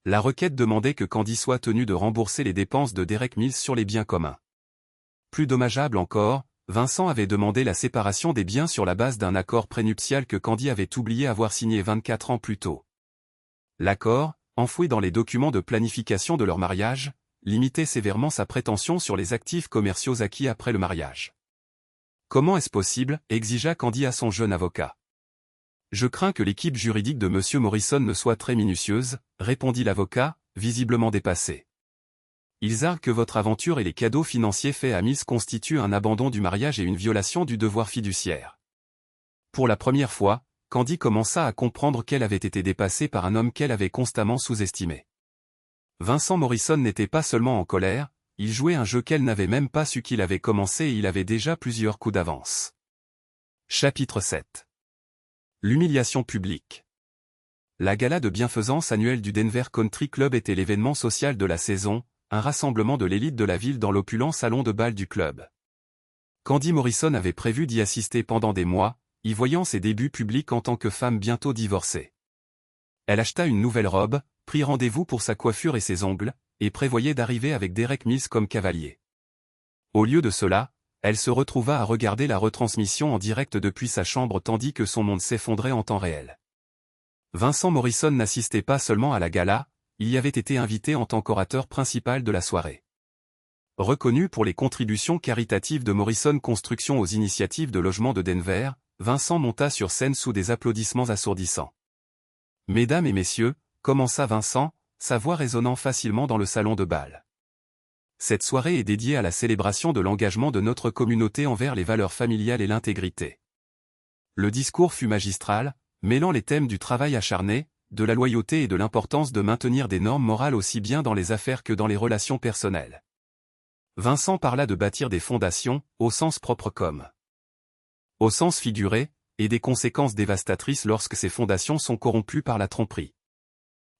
Speaker 1: La requête demandait que Candy soit tenue de rembourser les dépenses de Derek Mills sur les biens communs. Plus dommageable encore, Vincent avait demandé la séparation des biens sur la base d'un accord prénuptial que Candy avait oublié avoir signé 24 ans plus tôt. L'accord, enfoui dans les documents de planification de leur mariage, limitait sévèrement sa prétention sur les actifs commerciaux acquis après le mariage. Comment est-ce possible, exigea Candy à son jeune avocat. Je crains que l'équipe juridique de M. Morrison ne soit très minutieuse, répondit l'avocat, visiblement dépassé. Ils arguent que votre aventure et les cadeaux financiers faits à Mills constituent un abandon du mariage et une violation du devoir fiduciaire. Pour la première fois, Candy commença à comprendre qu'elle avait été dépassée par un homme qu'elle avait constamment sous-estimé. Vincent Morrison n'était pas seulement en colère, il jouait un jeu qu'elle n'avait même pas su qu'il avait commencé et il avait déjà plusieurs coups d'avance. Chapitre 7. L'humiliation publique. La gala de bienfaisance annuelle du Denver Country Club était l'événement social de la saison, un rassemblement de l'élite de la ville dans l'opulent salon de bal du club. Candy Morrison avait prévu d'y assister pendant des mois, y voyant ses débuts publics en tant que femme bientôt divorcée. Elle acheta une nouvelle robe, prit rendez-vous pour sa coiffure et ses ongles, et prévoyait d'arriver avec Derek Mills comme cavalier. Au lieu de cela, elle se retrouva à regarder la retransmission en direct depuis sa chambre tandis que son monde s'effondrait en temps réel. Vincent Morrison n'assistait pas seulement à la gala, il y avait été invité en tant qu'orateur principal de la soirée. Reconnu pour les contributions caritatives de Morrison Construction aux initiatives de logement de Denver, Vincent monta sur scène sous des applaudissements assourdissants. « Mesdames et messieurs », commença Vincent, sa voix résonnant facilement dans le salon de bal. Cette soirée est dédiée à la célébration de l'engagement de notre communauté envers les valeurs familiales et l'intégrité. Le discours fut magistral, mêlant les thèmes du travail acharné, de la loyauté et de l'importance de maintenir des normes morales aussi bien dans les affaires que dans les relations personnelles. Vincent parla de bâtir des fondations, au sens propre comme au sens figuré, et des conséquences dévastatrices lorsque ces fondations sont corrompues par la tromperie.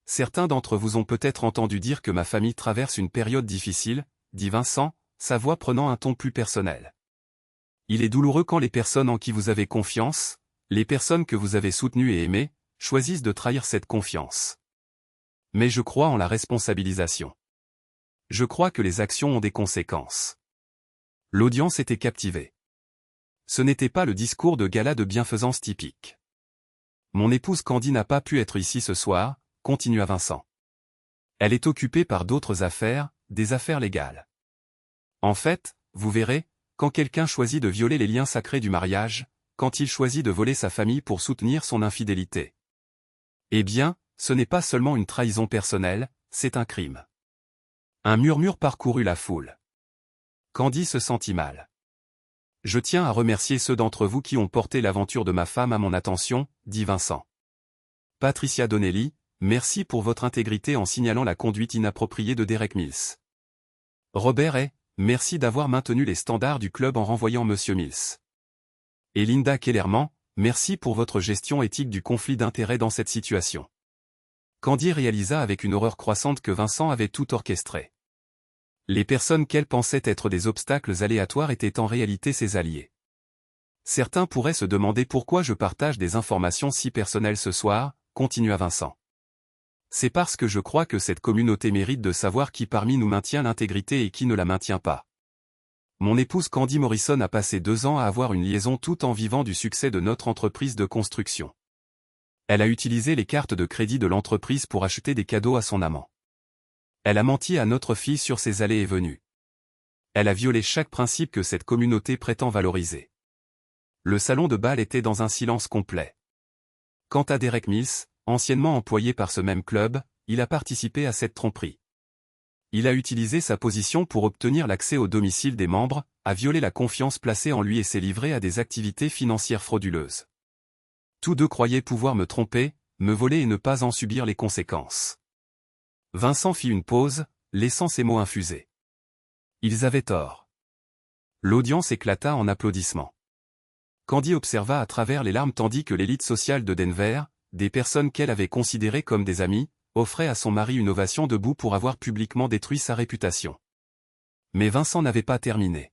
Speaker 1: Certains d'entre vous ont peut-être entendu dire que ma famille traverse une période difficile, dit Vincent, sa voix prenant un ton plus personnel. Il est douloureux quand les personnes en qui vous avez confiance, les personnes que vous avez soutenues et aimées, choisissent de trahir cette confiance. Mais je crois en la responsabilisation. Je crois que les actions ont des conséquences. L'audience était captivée. Ce n'était pas le discours de gala de bienfaisance typique. Mon épouse Candy n'a pas pu être ici ce soir, continua Vincent. Elle est occupée par d'autres affaires, des affaires légales. En fait, vous verrez, quand quelqu'un choisit de violer les liens sacrés du mariage, quand il choisit de voler sa famille pour soutenir son infidélité. Eh bien, ce n'est pas seulement une trahison personnelle, c'est un crime. Un murmure parcourut la foule. Candy se sentit mal. Je tiens à remercier ceux d'entre vous qui ont porté l'aventure de ma femme à mon attention, dit Vincent. Patricia Donnelly, merci pour votre intégrité en signalant la conduite inappropriée de Derek Mills. Robert Hay, merci d'avoir maintenu les standards du club en renvoyant M. Mills. Et Linda Kellerman, merci pour votre gestion éthique du conflit d'intérêts dans cette situation. Candy réalisa avec une horreur croissante que Vincent avait tout orchestré. Les personnes qu'elle pensait être des obstacles aléatoires étaient en réalité ses alliés. Certains pourraient se demander pourquoi je partage des informations si personnelles ce soir, continua Vincent. C'est parce que je crois que cette communauté mérite de savoir qui parmi nous maintient l'intégrité et qui ne la maintient pas. Mon épouse Candy Morrison a passé 2 ans à avoir une liaison tout en vivant du succès de notre entreprise de construction. Elle a utilisé les cartes de crédit de l'entreprise pour acheter des cadeaux à son amant. Elle a menti à notre fille sur ses allées et venues. Elle a violé chaque principe que cette communauté prétend valoriser. Le salon de bal était dans un silence complet. Quant à Derek Mills, anciennement employé par ce même club, il a participé à cette tromperie. Il a utilisé sa position pour obtenir l'accès au domicile des membres, a violé la confiance placée en lui et s'est livré à des activités financières frauduleuses. Tous deux croyaient pouvoir me tromper, me voler et ne pas en subir les conséquences. Vincent fit une pause, laissant ses mots infuser. Ils avaient tort. L'audience éclata en applaudissements. Candy observa à travers les larmes tandis que l'élite sociale de Denver, des personnes qu'elle avait considérées comme des amis, offrait à son mari une ovation debout pour avoir publiquement détruit sa réputation. Mais Vincent n'avait pas terminé.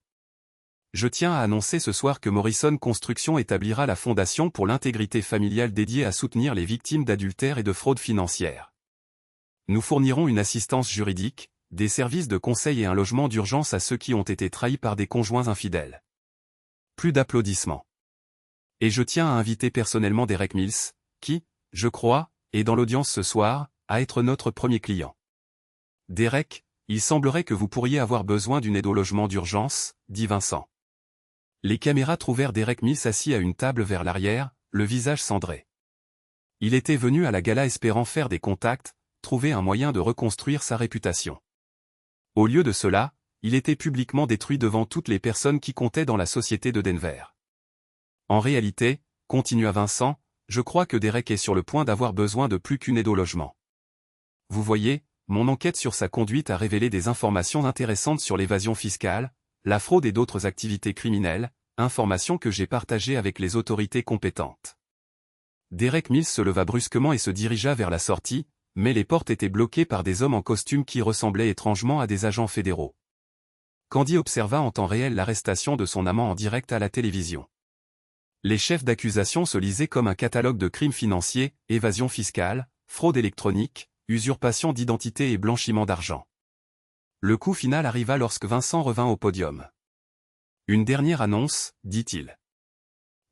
Speaker 1: Je tiens à annoncer ce soir que Morrison Construction établira la fondation pour l'intégrité familiale dédiée à soutenir les victimes d'adultère et de fraude financière. Nous fournirons une assistance juridique, des services de conseil et un logement d'urgence à ceux qui ont été trahis par des conjoints infidèles. Plus d'applaudissements. Et je tiens à inviter personnellement Derek Mills, qui, je crois, est dans l'audience ce soir, à être notre premier client. Derek, il semblerait que vous pourriez avoir besoin d'une aide au logement d'urgence, dit Vincent. Les caméras trouvèrent Derek Mills assis à une table vers l'arrière, le visage cendré. Il était venu à la gala espérant faire des contacts, trouver un moyen de reconstruire sa réputation. Au lieu de cela, il était publiquement détruit devant toutes les personnes qui comptaient dans la société de Denver. En réalité, continua Vincent, je crois que Derek est sur le point d'avoir besoin de plus qu'une aide au logement. Vous voyez, mon enquête sur sa conduite a révélé des informations intéressantes sur l'évasion fiscale, la fraude et d'autres activités criminelles, informations que j'ai partagées avec les autorités compétentes. Derek Mills se leva brusquement et se dirigea vers la sortie, mais les portes étaient bloquées par des hommes en costume qui ressemblaient étrangement à des agents fédéraux. Candy observa en temps réel l'arrestation de son amant en direct à la télévision. Les chefs d'accusation se lisaient comme un catalogue de crimes financiers, évasion fiscale, fraude électronique, usurpation d'identité et blanchiment d'argent. Le coup final arriva lorsque Vincent revint au podium. Une dernière annonce, dit-il.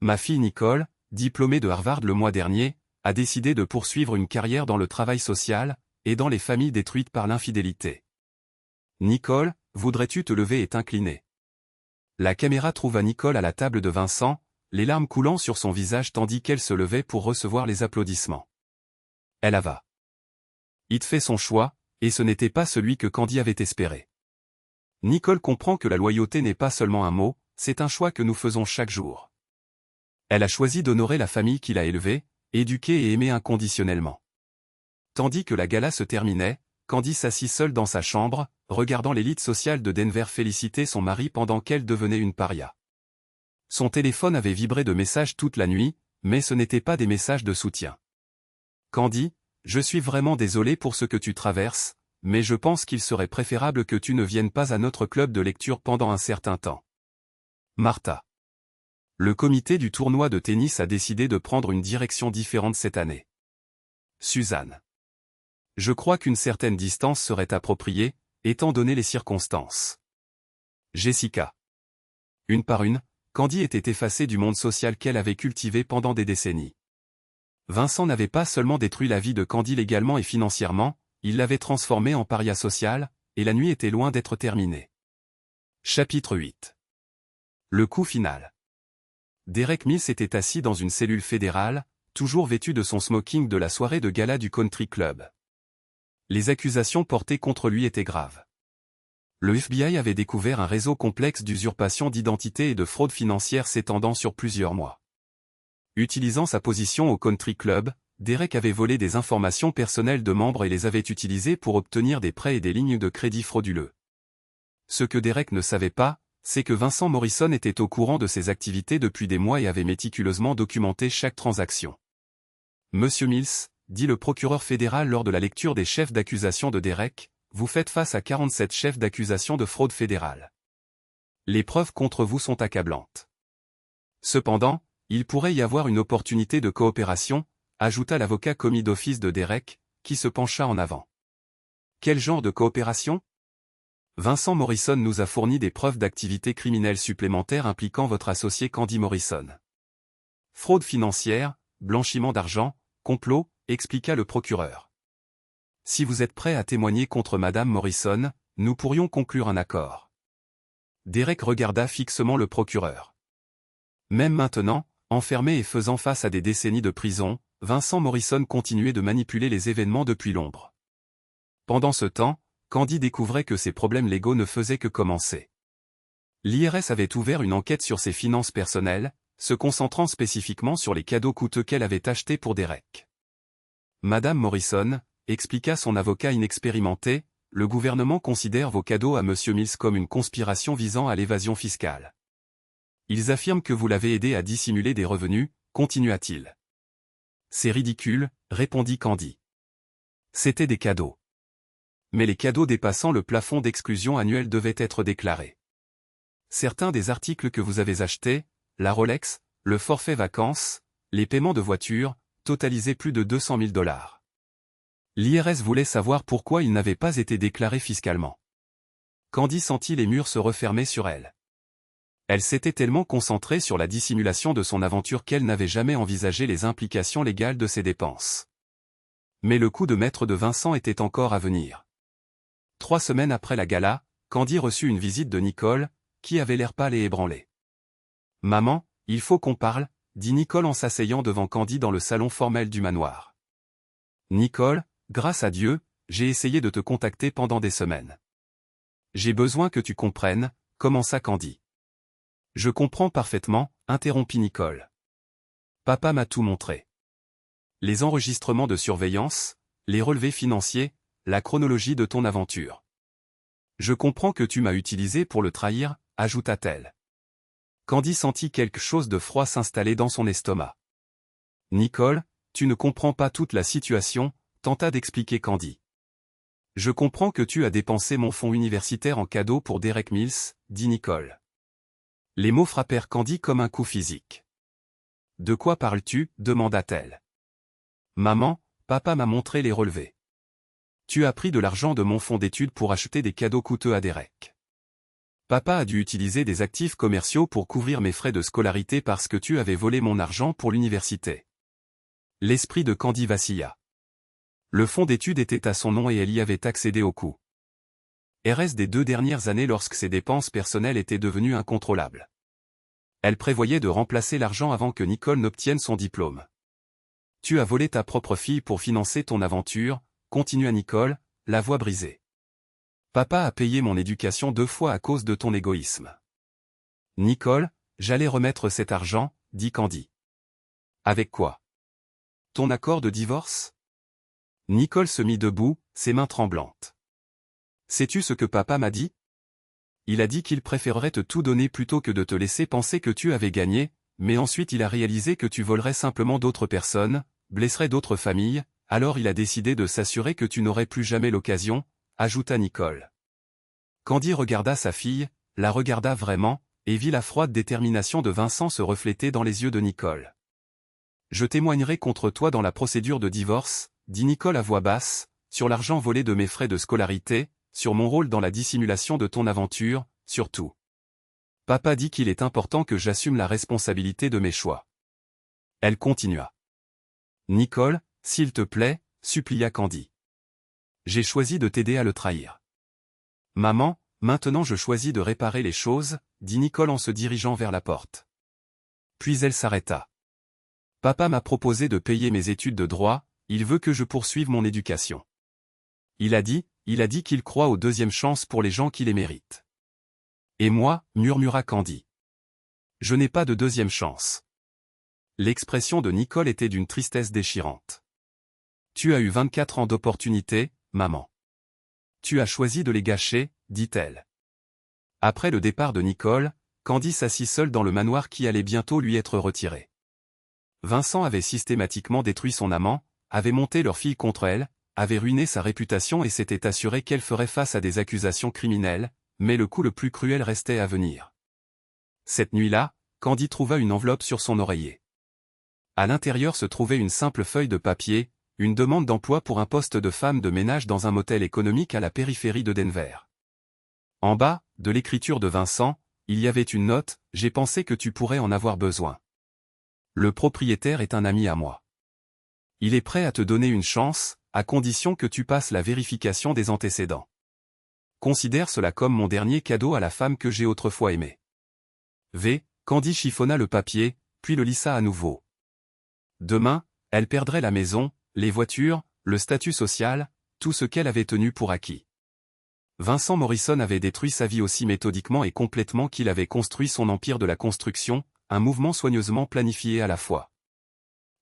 Speaker 1: Ma fille Nicole, diplômée de Harvard le mois dernier, a décidé de poursuivre une carrière dans le travail social, aidant les familles détruites par l'infidélité. Nicole, voudrais-tu te lever et t'incliner? La caméra trouva Nicole à la table de Vincent, les larmes coulant sur son visage tandis qu'elle se levait pour recevoir les applaudissements. Elle ava. It fait son choix, et ce n'était pas celui que Candy avait espéré. Nicole comprend que la loyauté n'est pas seulement un mot, c'est un choix que nous faisons chaque jour. Elle a choisi d'honorer la famille qui l'a élevée, éduquée et aimée inconditionnellement. Tandis que la gala se terminait, Candy s'assit seule dans sa chambre, regardant l'élite sociale de Denver féliciter son mari pendant qu'elle devenait une paria. Son téléphone avait vibré de messages toute la nuit, mais ce n'étaient pas des messages de soutien. Candy, je suis vraiment désolé pour ce que tu traverses, mais je pense qu'il serait préférable que tu ne viennes pas à notre club de lecture pendant un certain temps. Martha. Le comité du tournoi de tennis a décidé de prendre une direction différente cette année. Suzanne. Je crois qu'une certaine distance serait appropriée, étant donné les circonstances. Jessica. Une par une, Candy était effacée du monde social qu'elle avait cultivé pendant des décennies. Vincent n'avait pas seulement détruit la vie de Candy légalement et financièrement, il l'avait transformée en paria social, et la nuit était loin d'être terminée. Chapitre 8. Le coup final. Derek Mills était assis dans une cellule fédérale, toujours vêtu de son smoking de la soirée de gala du country club. Les accusations portées contre lui étaient graves. Le FBI avait découvert un réseau complexe d'usurpation d'identité et de fraude financière s'étendant sur plusieurs mois. Utilisant sa position au country club, Derek avait volé des informations personnelles de membres et les avait utilisées pour obtenir des prêts et des lignes de crédit frauduleux. Ce que Derek ne savait pas, c'est que Vincent Morrison était au courant de ses activités depuis des mois et avait méticuleusement documenté chaque transaction. Monsieur Mills, dit le procureur fédéral lors de la lecture des chefs d'accusation de Derek, vous faites face à 47 chefs d'accusation de fraude fédérale. Les preuves contre vous sont accablantes. Cependant, il pourrait y avoir une opportunité de coopération, ajouta l'avocat commis d'office de Derek, qui se pencha en avant. Quel genre de coopération? Vincent Morrison nous a fourni des preuves d'activités criminelles supplémentaires impliquant votre associé Candy Morrison. Fraude financière, blanchiment d'argent, complot, expliqua le procureur. Si vous êtes prêt à témoigner contre Madame Morrison, nous pourrions conclure un accord. Derek regarda fixement le procureur. Même maintenant, enfermé et faisant face à des décennies de prison, Vincent Morrison continuait de manipuler les événements depuis l'ombre. Pendant ce temps, Candy découvrait que ses problèmes légaux ne faisaient que commencer. L'IRS avait ouvert une enquête sur ses finances personnelles, se concentrant spécifiquement sur les cadeaux coûteux qu'elle avait achetés pour Derek. Madame Morrison, expliqua son avocat inexpérimenté, le gouvernement considère vos cadeaux à Monsieur Mills comme une conspiration visant à l'évasion fiscale. Ils affirment que vous l'avez aidé à dissimuler des revenus, continua-t-il. C'est ridicule, répondit Candy. C'était des cadeaux. Mais les cadeaux dépassant le plafond d'exclusion annuel devaient être déclarés. Certains des articles que vous avez achetés, la Rolex, le forfait vacances, les paiements de voiture, totalisaient plus de 200 000 $. L'IRS voulait savoir pourquoi ils n'avaient pas été déclarés fiscalement. Candy sentit les murs se refermer sur elle. Elle s'était tellement concentrée sur la dissimulation de son aventure qu'elle n'avait jamais envisagé les implications légales de ses dépenses. Mais le coup de maître de Vincent était encore à venir. 3 semaines après la gala, Candy reçut une visite de Nicole, qui avait l'air pâle et ébranlé. « Maman, il faut qu'on parle », dit Nicole en s'asseyant devant Candy dans le salon formel du manoir. « Nicole, grâce à Dieu, j'ai essayé de te contacter pendant des semaines. J'ai besoin que tu comprennes, » commença Candy. « Je comprends parfaitement, » interrompit Nicole. « Papa m'a tout montré. Les enregistrements de surveillance, les relevés financiers, la chronologie de ton aventure. Je comprends que tu m'as utilisé pour le trahir, ajouta-t-elle. Candy sentit quelque chose de froid s'installer dans son estomac. Nicole, tu ne comprends pas toute la situation, tenta d'expliquer Candy. Je comprends que tu as dépensé mon fonds universitaire en cadeau pour Derek Mills, dit Nicole. Les mots frappèrent Candy comme un coup physique. De quoi parles-tu, demanda-t-elle. Maman, papa m'a montré les relevés. Tu as pris de l'argent de mon fonds d'études pour acheter des cadeaux coûteux à Derek. Papa a dû utiliser des actifs commerciaux pour couvrir mes frais de scolarité parce que tu avais volé mon argent pour l'université. L'esprit de Candy vacilla. Le fonds d'études était à son nom et elle y avait accédé au coup. RS des 2 dernières années lorsque ses dépenses personnelles étaient devenues incontrôlables. Elle prévoyait de remplacer l'argent avant que Nicole n'obtienne son diplôme. Tu as volé ta propre fille pour financer ton aventure, continua Nicole, la voix brisée. Papa a payé mon éducation 2 fois à cause de ton égoïsme. Nicole, j'allais remettre cet argent, dit Candy. Avec quoi? Ton accord de divorce? Nicole se mit debout, ses mains tremblantes. Sais-tu ce que papa m'a dit? Il a dit qu'il préférerait te tout donner plutôt que de te laisser penser que tu avais gagné, mais ensuite il a réalisé que tu volerais simplement d'autres personnes, blesserais d'autres familles, alors il a décidé de s'assurer que tu n'aurais plus jamais l'occasion, ajouta Nicole. Candy regarda sa fille, la regarda vraiment, et vit la froide détermination de Vincent se refléter dans les yeux de Nicole. Je témoignerai contre toi dans la procédure de divorce, dit Nicole à voix basse, sur l'argent volé de mes frais de scolarité, sur mon rôle dans la dissimulation de ton aventure, surtout. Papa dit qu'il est important que j'assume la responsabilité de mes choix. Elle continua. Nicole, s'il te plaît, supplia Candy. J'ai choisi de t'aider à le trahir. Maman, maintenant je choisis de réparer les choses, dit Nicole en se dirigeant vers la porte. Puis elle s'arrêta. Papa m'a proposé de payer mes études de droit, il veut que je poursuive mon éducation. Il a dit qu'il croit aux deuxièmes chances pour les gens qui les méritent. Et moi, murmura Candy. Je n'ai pas de deuxième chance. L'expression de Nicole était d'une tristesse déchirante. Tu as eu 24 ans d'opportunités, maman. Tu as choisi de les gâcher, dit-elle. Après le départ de Nicole, Candy s'assit seule dans le manoir qui allait bientôt lui être retiré. Vincent avait systématiquement détruit son amant, avait monté leur fille contre elle, avait ruiné sa réputation et s'était assuré qu'elle ferait face à des accusations criminelles, mais le coup le plus cruel restait à venir. Cette nuit-là, Candy trouva une enveloppe sur son oreiller. À l'intérieur se trouvait une simple feuille de papier, une demande d'emploi pour un poste de femme de ménage dans un motel économique à la périphérie de Denver. En bas, de l'écriture de Vincent, il y avait une note, « J'ai pensé que tu pourrais en avoir besoin. Le propriétaire est un ami à moi. Il est prêt à te donner une chance, à condition que tu passes la vérification des antécédents. Considère cela comme mon dernier cadeau à la femme que j'ai autrefois aimée. » Candy chiffonna le papier, puis le lissa à nouveau. Demain, Elle perdrait la maison, les voitures, le statut social, tout ce qu'elle avait tenu pour acquis. Vincent Morrison avait détruit sa vie aussi méthodiquement et complètement qu'il avait construit son empire de la construction, un mouvement soigneusement planifié à la fois.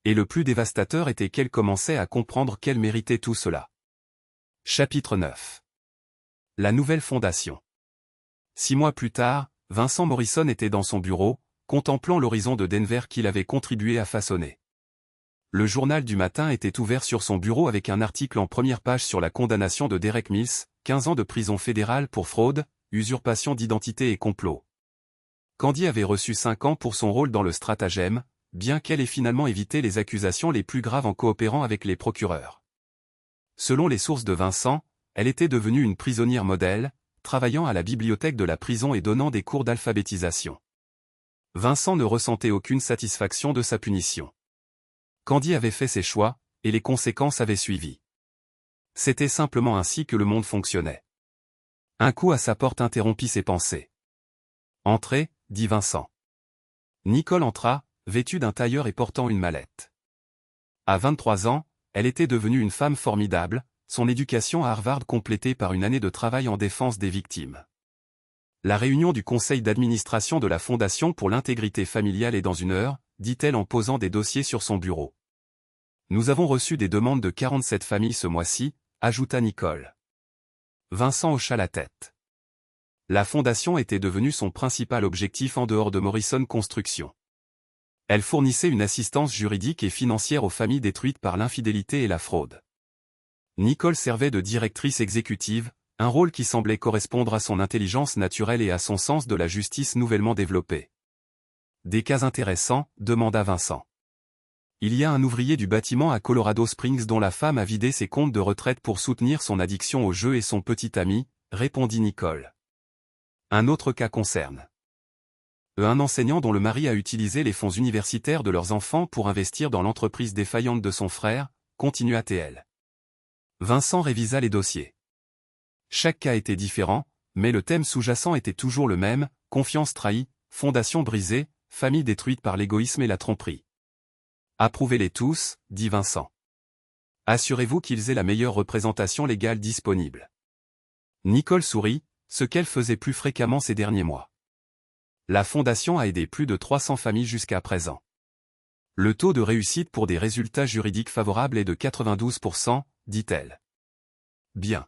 Speaker 1: Et le plus dévastateur était qu'elle commençait à comprendre qu'elle méritait tout cela. Chapitre 9. La nouvelle fondation. 6 mois plus tard, Vincent Morrison était dans son bureau, contemplant l'horizon de Denver qu'il avait contribué à façonner. Le journal du matin était ouvert sur son bureau avec un article en première page sur la condamnation de Derek Mills, 15 ans de prison fédérale pour fraude, usurpation d'identité et complot. Candy avait reçu 5 ans pour son rôle dans le stratagème, bien qu'elle ait finalement évité les accusations les plus graves en coopérant avec les procureurs. Selon les sources de Vincent, elle était devenue une prisonnière modèle, travaillant à la bibliothèque de la prison et donnant des cours d'alphabétisation. Vincent ne ressentait aucune satisfaction de sa punition. Candy avait fait ses choix, et les conséquences avaient suivi. C'était simplement ainsi que le monde fonctionnait. Un coup à sa porte interrompit ses pensées. « Entrez », dit Vincent. Nicole entra, vêtue d'un tailleur et portant une mallette. À 23 ans, elle était devenue une femme formidable, son éducation à Harvard complétée par une année de travail en défense des victimes. La réunion du conseil d'administration de la Fondation pour l'intégrité familiale est dans 1 heure, dit-elle en posant des dossiers sur son bureau. Nous avons reçu des demandes de 47 familles ce mois-ci, ajouta Nicole. Vincent hocha la tête. La Fondation était devenue son principal objectif en dehors de Morrison Construction. Elle fournissait une assistance juridique et financière aux familles détruites par l'infidélité et la fraude. Nicole servait de directrice exécutive, un rôle qui semblait correspondre à son intelligence naturelle et à son sens de la justice nouvellement développé. Des cas intéressants, demanda Vincent. Il y a un ouvrier du bâtiment à Colorado Springs dont la femme a vidé ses comptes de retraite pour soutenir son addiction au jeu et son petit ami, répondit Nicole. Un autre cas concerne un enseignant dont le mari a utilisé les fonds universitaires de leurs enfants pour investir dans l'entreprise défaillante de son frère, continua-t-elle. Vincent révisa les dossiers. Chaque cas était différent, mais le thème sous-jacent était toujours le même, confiance trahie, fondation brisée, famille détruite par l'égoïsme et la tromperie. Approuvez-les tous, dit Vincent. Assurez-vous qu'ils aient la meilleure représentation légale disponible. Nicole sourit, ce qu'elle faisait plus fréquemment ces derniers mois. La Fondation a aidé plus de 300 familles jusqu'à présent. Le taux de réussite pour des résultats juridiques favorables est de 92%, dit-elle. Bien.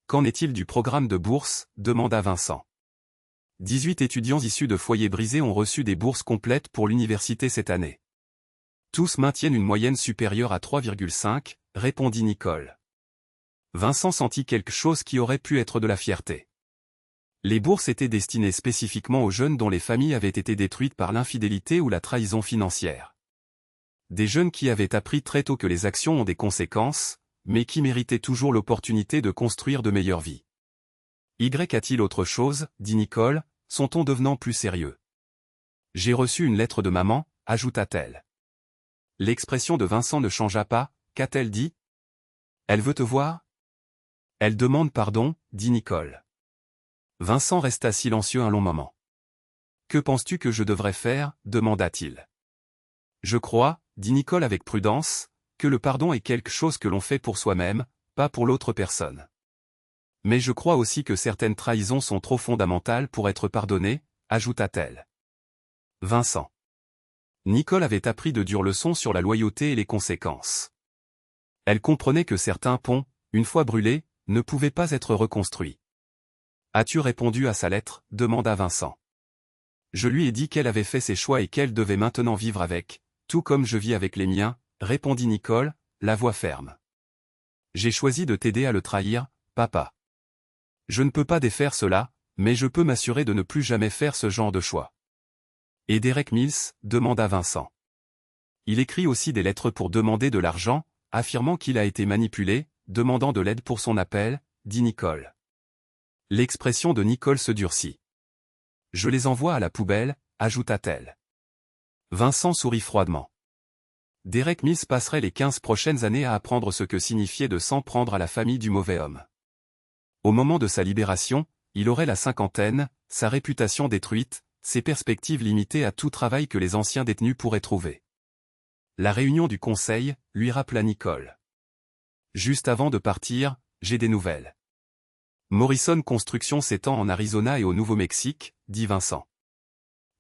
Speaker 1: Qu'en est-il du programme de bourse, demanda Vincent. 18 étudiants issus de foyers brisés ont reçu des bourses complètes pour l'université cette année. Tous maintiennent une moyenne supérieure à 3,5, répondit Nicole. Vincent sentit quelque chose qui aurait pu être de la fierté. Les bourses étaient destinées spécifiquement aux jeunes dont les familles avaient été détruites par l'infidélité ou la trahison financière. Des jeunes qui avaient appris très tôt que les actions ont des conséquences, mais qui méritaient toujours l'opportunité de construire de meilleures vies. Y a-t-il autre chose, dit Nicole, son ton devenant plus sérieux. J'ai reçu une lettre de maman, ajouta-t-elle. L'expression de Vincent ne changea pas, qu'a-t-elle dit? Elle veut te voir? Elle demande pardon, dit Nicole. Vincent resta silencieux un long moment. Que penses-tu que je devrais faire, demanda-t-il. Je crois, dit Nicole avec prudence, que le pardon est quelque chose que l'on fait pour soi-même, pas pour l'autre personne. Mais je crois aussi que certaines trahisons sont trop fondamentales pour être pardonnées, ajouta-t-elle. Vincent. Nicole avait appris de dures leçons sur la loyauté et les conséquences. Elle comprenait que certains ponts, une fois brûlés, ne pouvaient pas être reconstruits. As-tu répondu à sa lettre, demanda Vincent. Je lui ai dit qu'elle avait fait ses choix et qu'elle devait maintenant vivre avec, tout comme je vis avec les miens, répondit Nicole, la voix ferme. J'ai choisi de t'aider à le trahir, papa. Je ne peux pas défaire cela, mais je peux m'assurer de ne plus jamais faire ce genre de choix. Et Derek Mills, demanda Vincent. Il écrit aussi des lettres pour demander de l'argent, affirmant qu'il a été manipulé, demandant de l'aide pour son appel, dit Nicole. L'expression de Nicole se durcit. Je les envoie à la poubelle, ajouta-t-elle. Vincent sourit froidement. Derek Mills passerait les 15 prochaines années à apprendre ce que signifiait de s'en prendre à la famille du mauvais homme. Au moment de sa libération, il aurait la cinquantaine, sa réputation détruite, ses perspectives limitées à tout travail que les anciens détenus pourraient trouver. La réunion du conseil, lui rappela Nicole. Juste avant de partir, j'ai des nouvelles. Morrison Construction s'étend en Arizona et au Nouveau-Mexique, dit Vincent.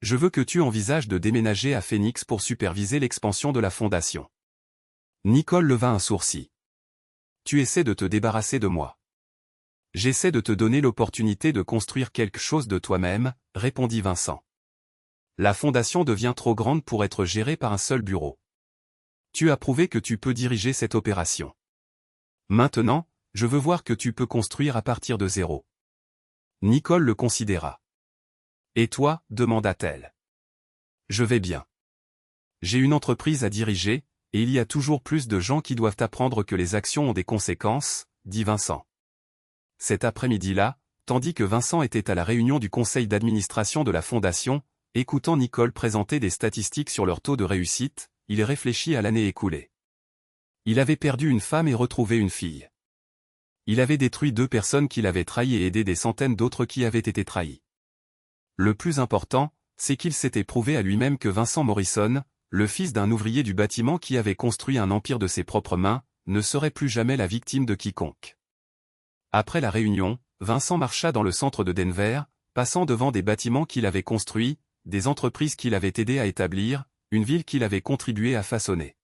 Speaker 1: Je veux que tu envisages de déménager à Phoenix pour superviser l'expansion de la fondation. Nicole leva un sourcil. Tu essaies de te débarrasser de moi. J'essaie de te donner l'opportunité de construire quelque chose de toi-même, répondit Vincent. La fondation devient trop grande pour être gérée par un seul bureau. Tu as prouvé que tu peux diriger cette opération. Maintenant, je veux voir que tu peux construire à partir de zéro. Nicole le considéra. Et toi, demanda-t-elle. Je vais bien. J'ai une entreprise à diriger, et il y a toujours plus de gens qui doivent apprendre que les actions ont des conséquences, dit Vincent. Cet après-midi-là, tandis que Vincent était à la réunion du conseil d'administration de la fondation, écoutant Nicole présenter des statistiques sur leur taux de réussite, il réfléchit à l'année écoulée. Il avait perdu une femme et retrouvé une fille. Il avait détruit 2 personnes qu'il avait trahies et aidé des centaines d'autres qui avaient été trahies. Le plus important, c'est qu'il s'était prouvé à lui-même que Vincent Morrison, le fils d'un ouvrier du bâtiment qui avait construit un empire de ses propres mains, ne serait plus jamais la victime de quiconque. Après la réunion, Vincent marcha dans le centre de Denver, passant devant des bâtiments qu'il avait construits, des entreprises qu'il avait aidé à établir, une ville qu'il avait contribué à façonner.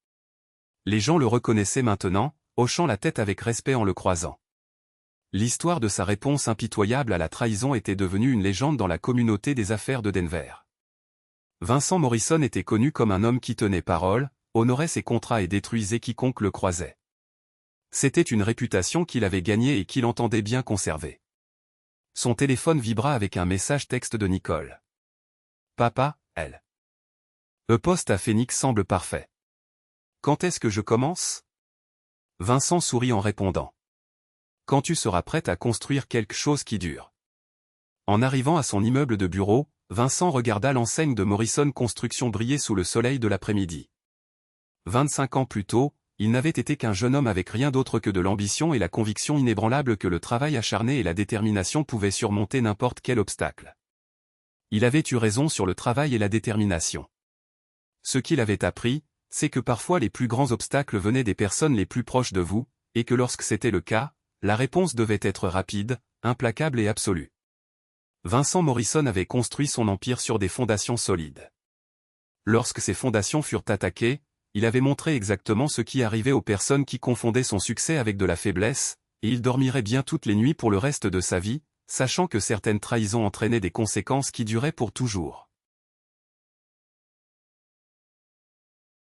Speaker 1: Les gens le reconnaissaient maintenant, hochant la tête avec respect en le croisant. L'histoire de sa réponse impitoyable à la trahison était devenue une légende dans la communauté des affaires de Denver. Vincent Morrison était connu comme un homme qui tenait parole, honorait ses contrats et détruisait quiconque le croisait. C'était une réputation qu'il avait gagnée et qu'il entendait bien conserver. Son téléphone vibra avec un message texte de Nicole. Papa, elle. Le poste à Phoenix semble parfait. Quand est-ce que je commence? Vincent sourit en répondant. Quand tu seras prête à construire quelque chose qui dure. En arrivant à son immeuble de bureau, Vincent regarda l'enseigne de Morrison Construction briller sous le soleil de l'après-midi. 25 ans plus tôt, il n'avait été qu'un jeune homme avec rien d'autre que de l'ambition et la conviction inébranlable que le travail acharné et la détermination pouvaient surmonter n'importe quel obstacle. Il avait eu raison sur le travail et la détermination. Ce qu'il avait appris, c'est que parfois les plus grands obstacles venaient des personnes les plus proches de vous, et que lorsque c'était le cas, la réponse devait être rapide, implacable et absolue. Vincent Morrison avait construit son empire sur des fondations solides. Lorsque ces fondations furent attaquées, il avait montré exactement ce qui arrivait aux personnes qui confondaient son succès avec de la faiblesse, et il dormirait bien toutes les nuits pour le reste de sa vie, sachant que certaines trahisons entraînaient des conséquences qui duraient pour toujours.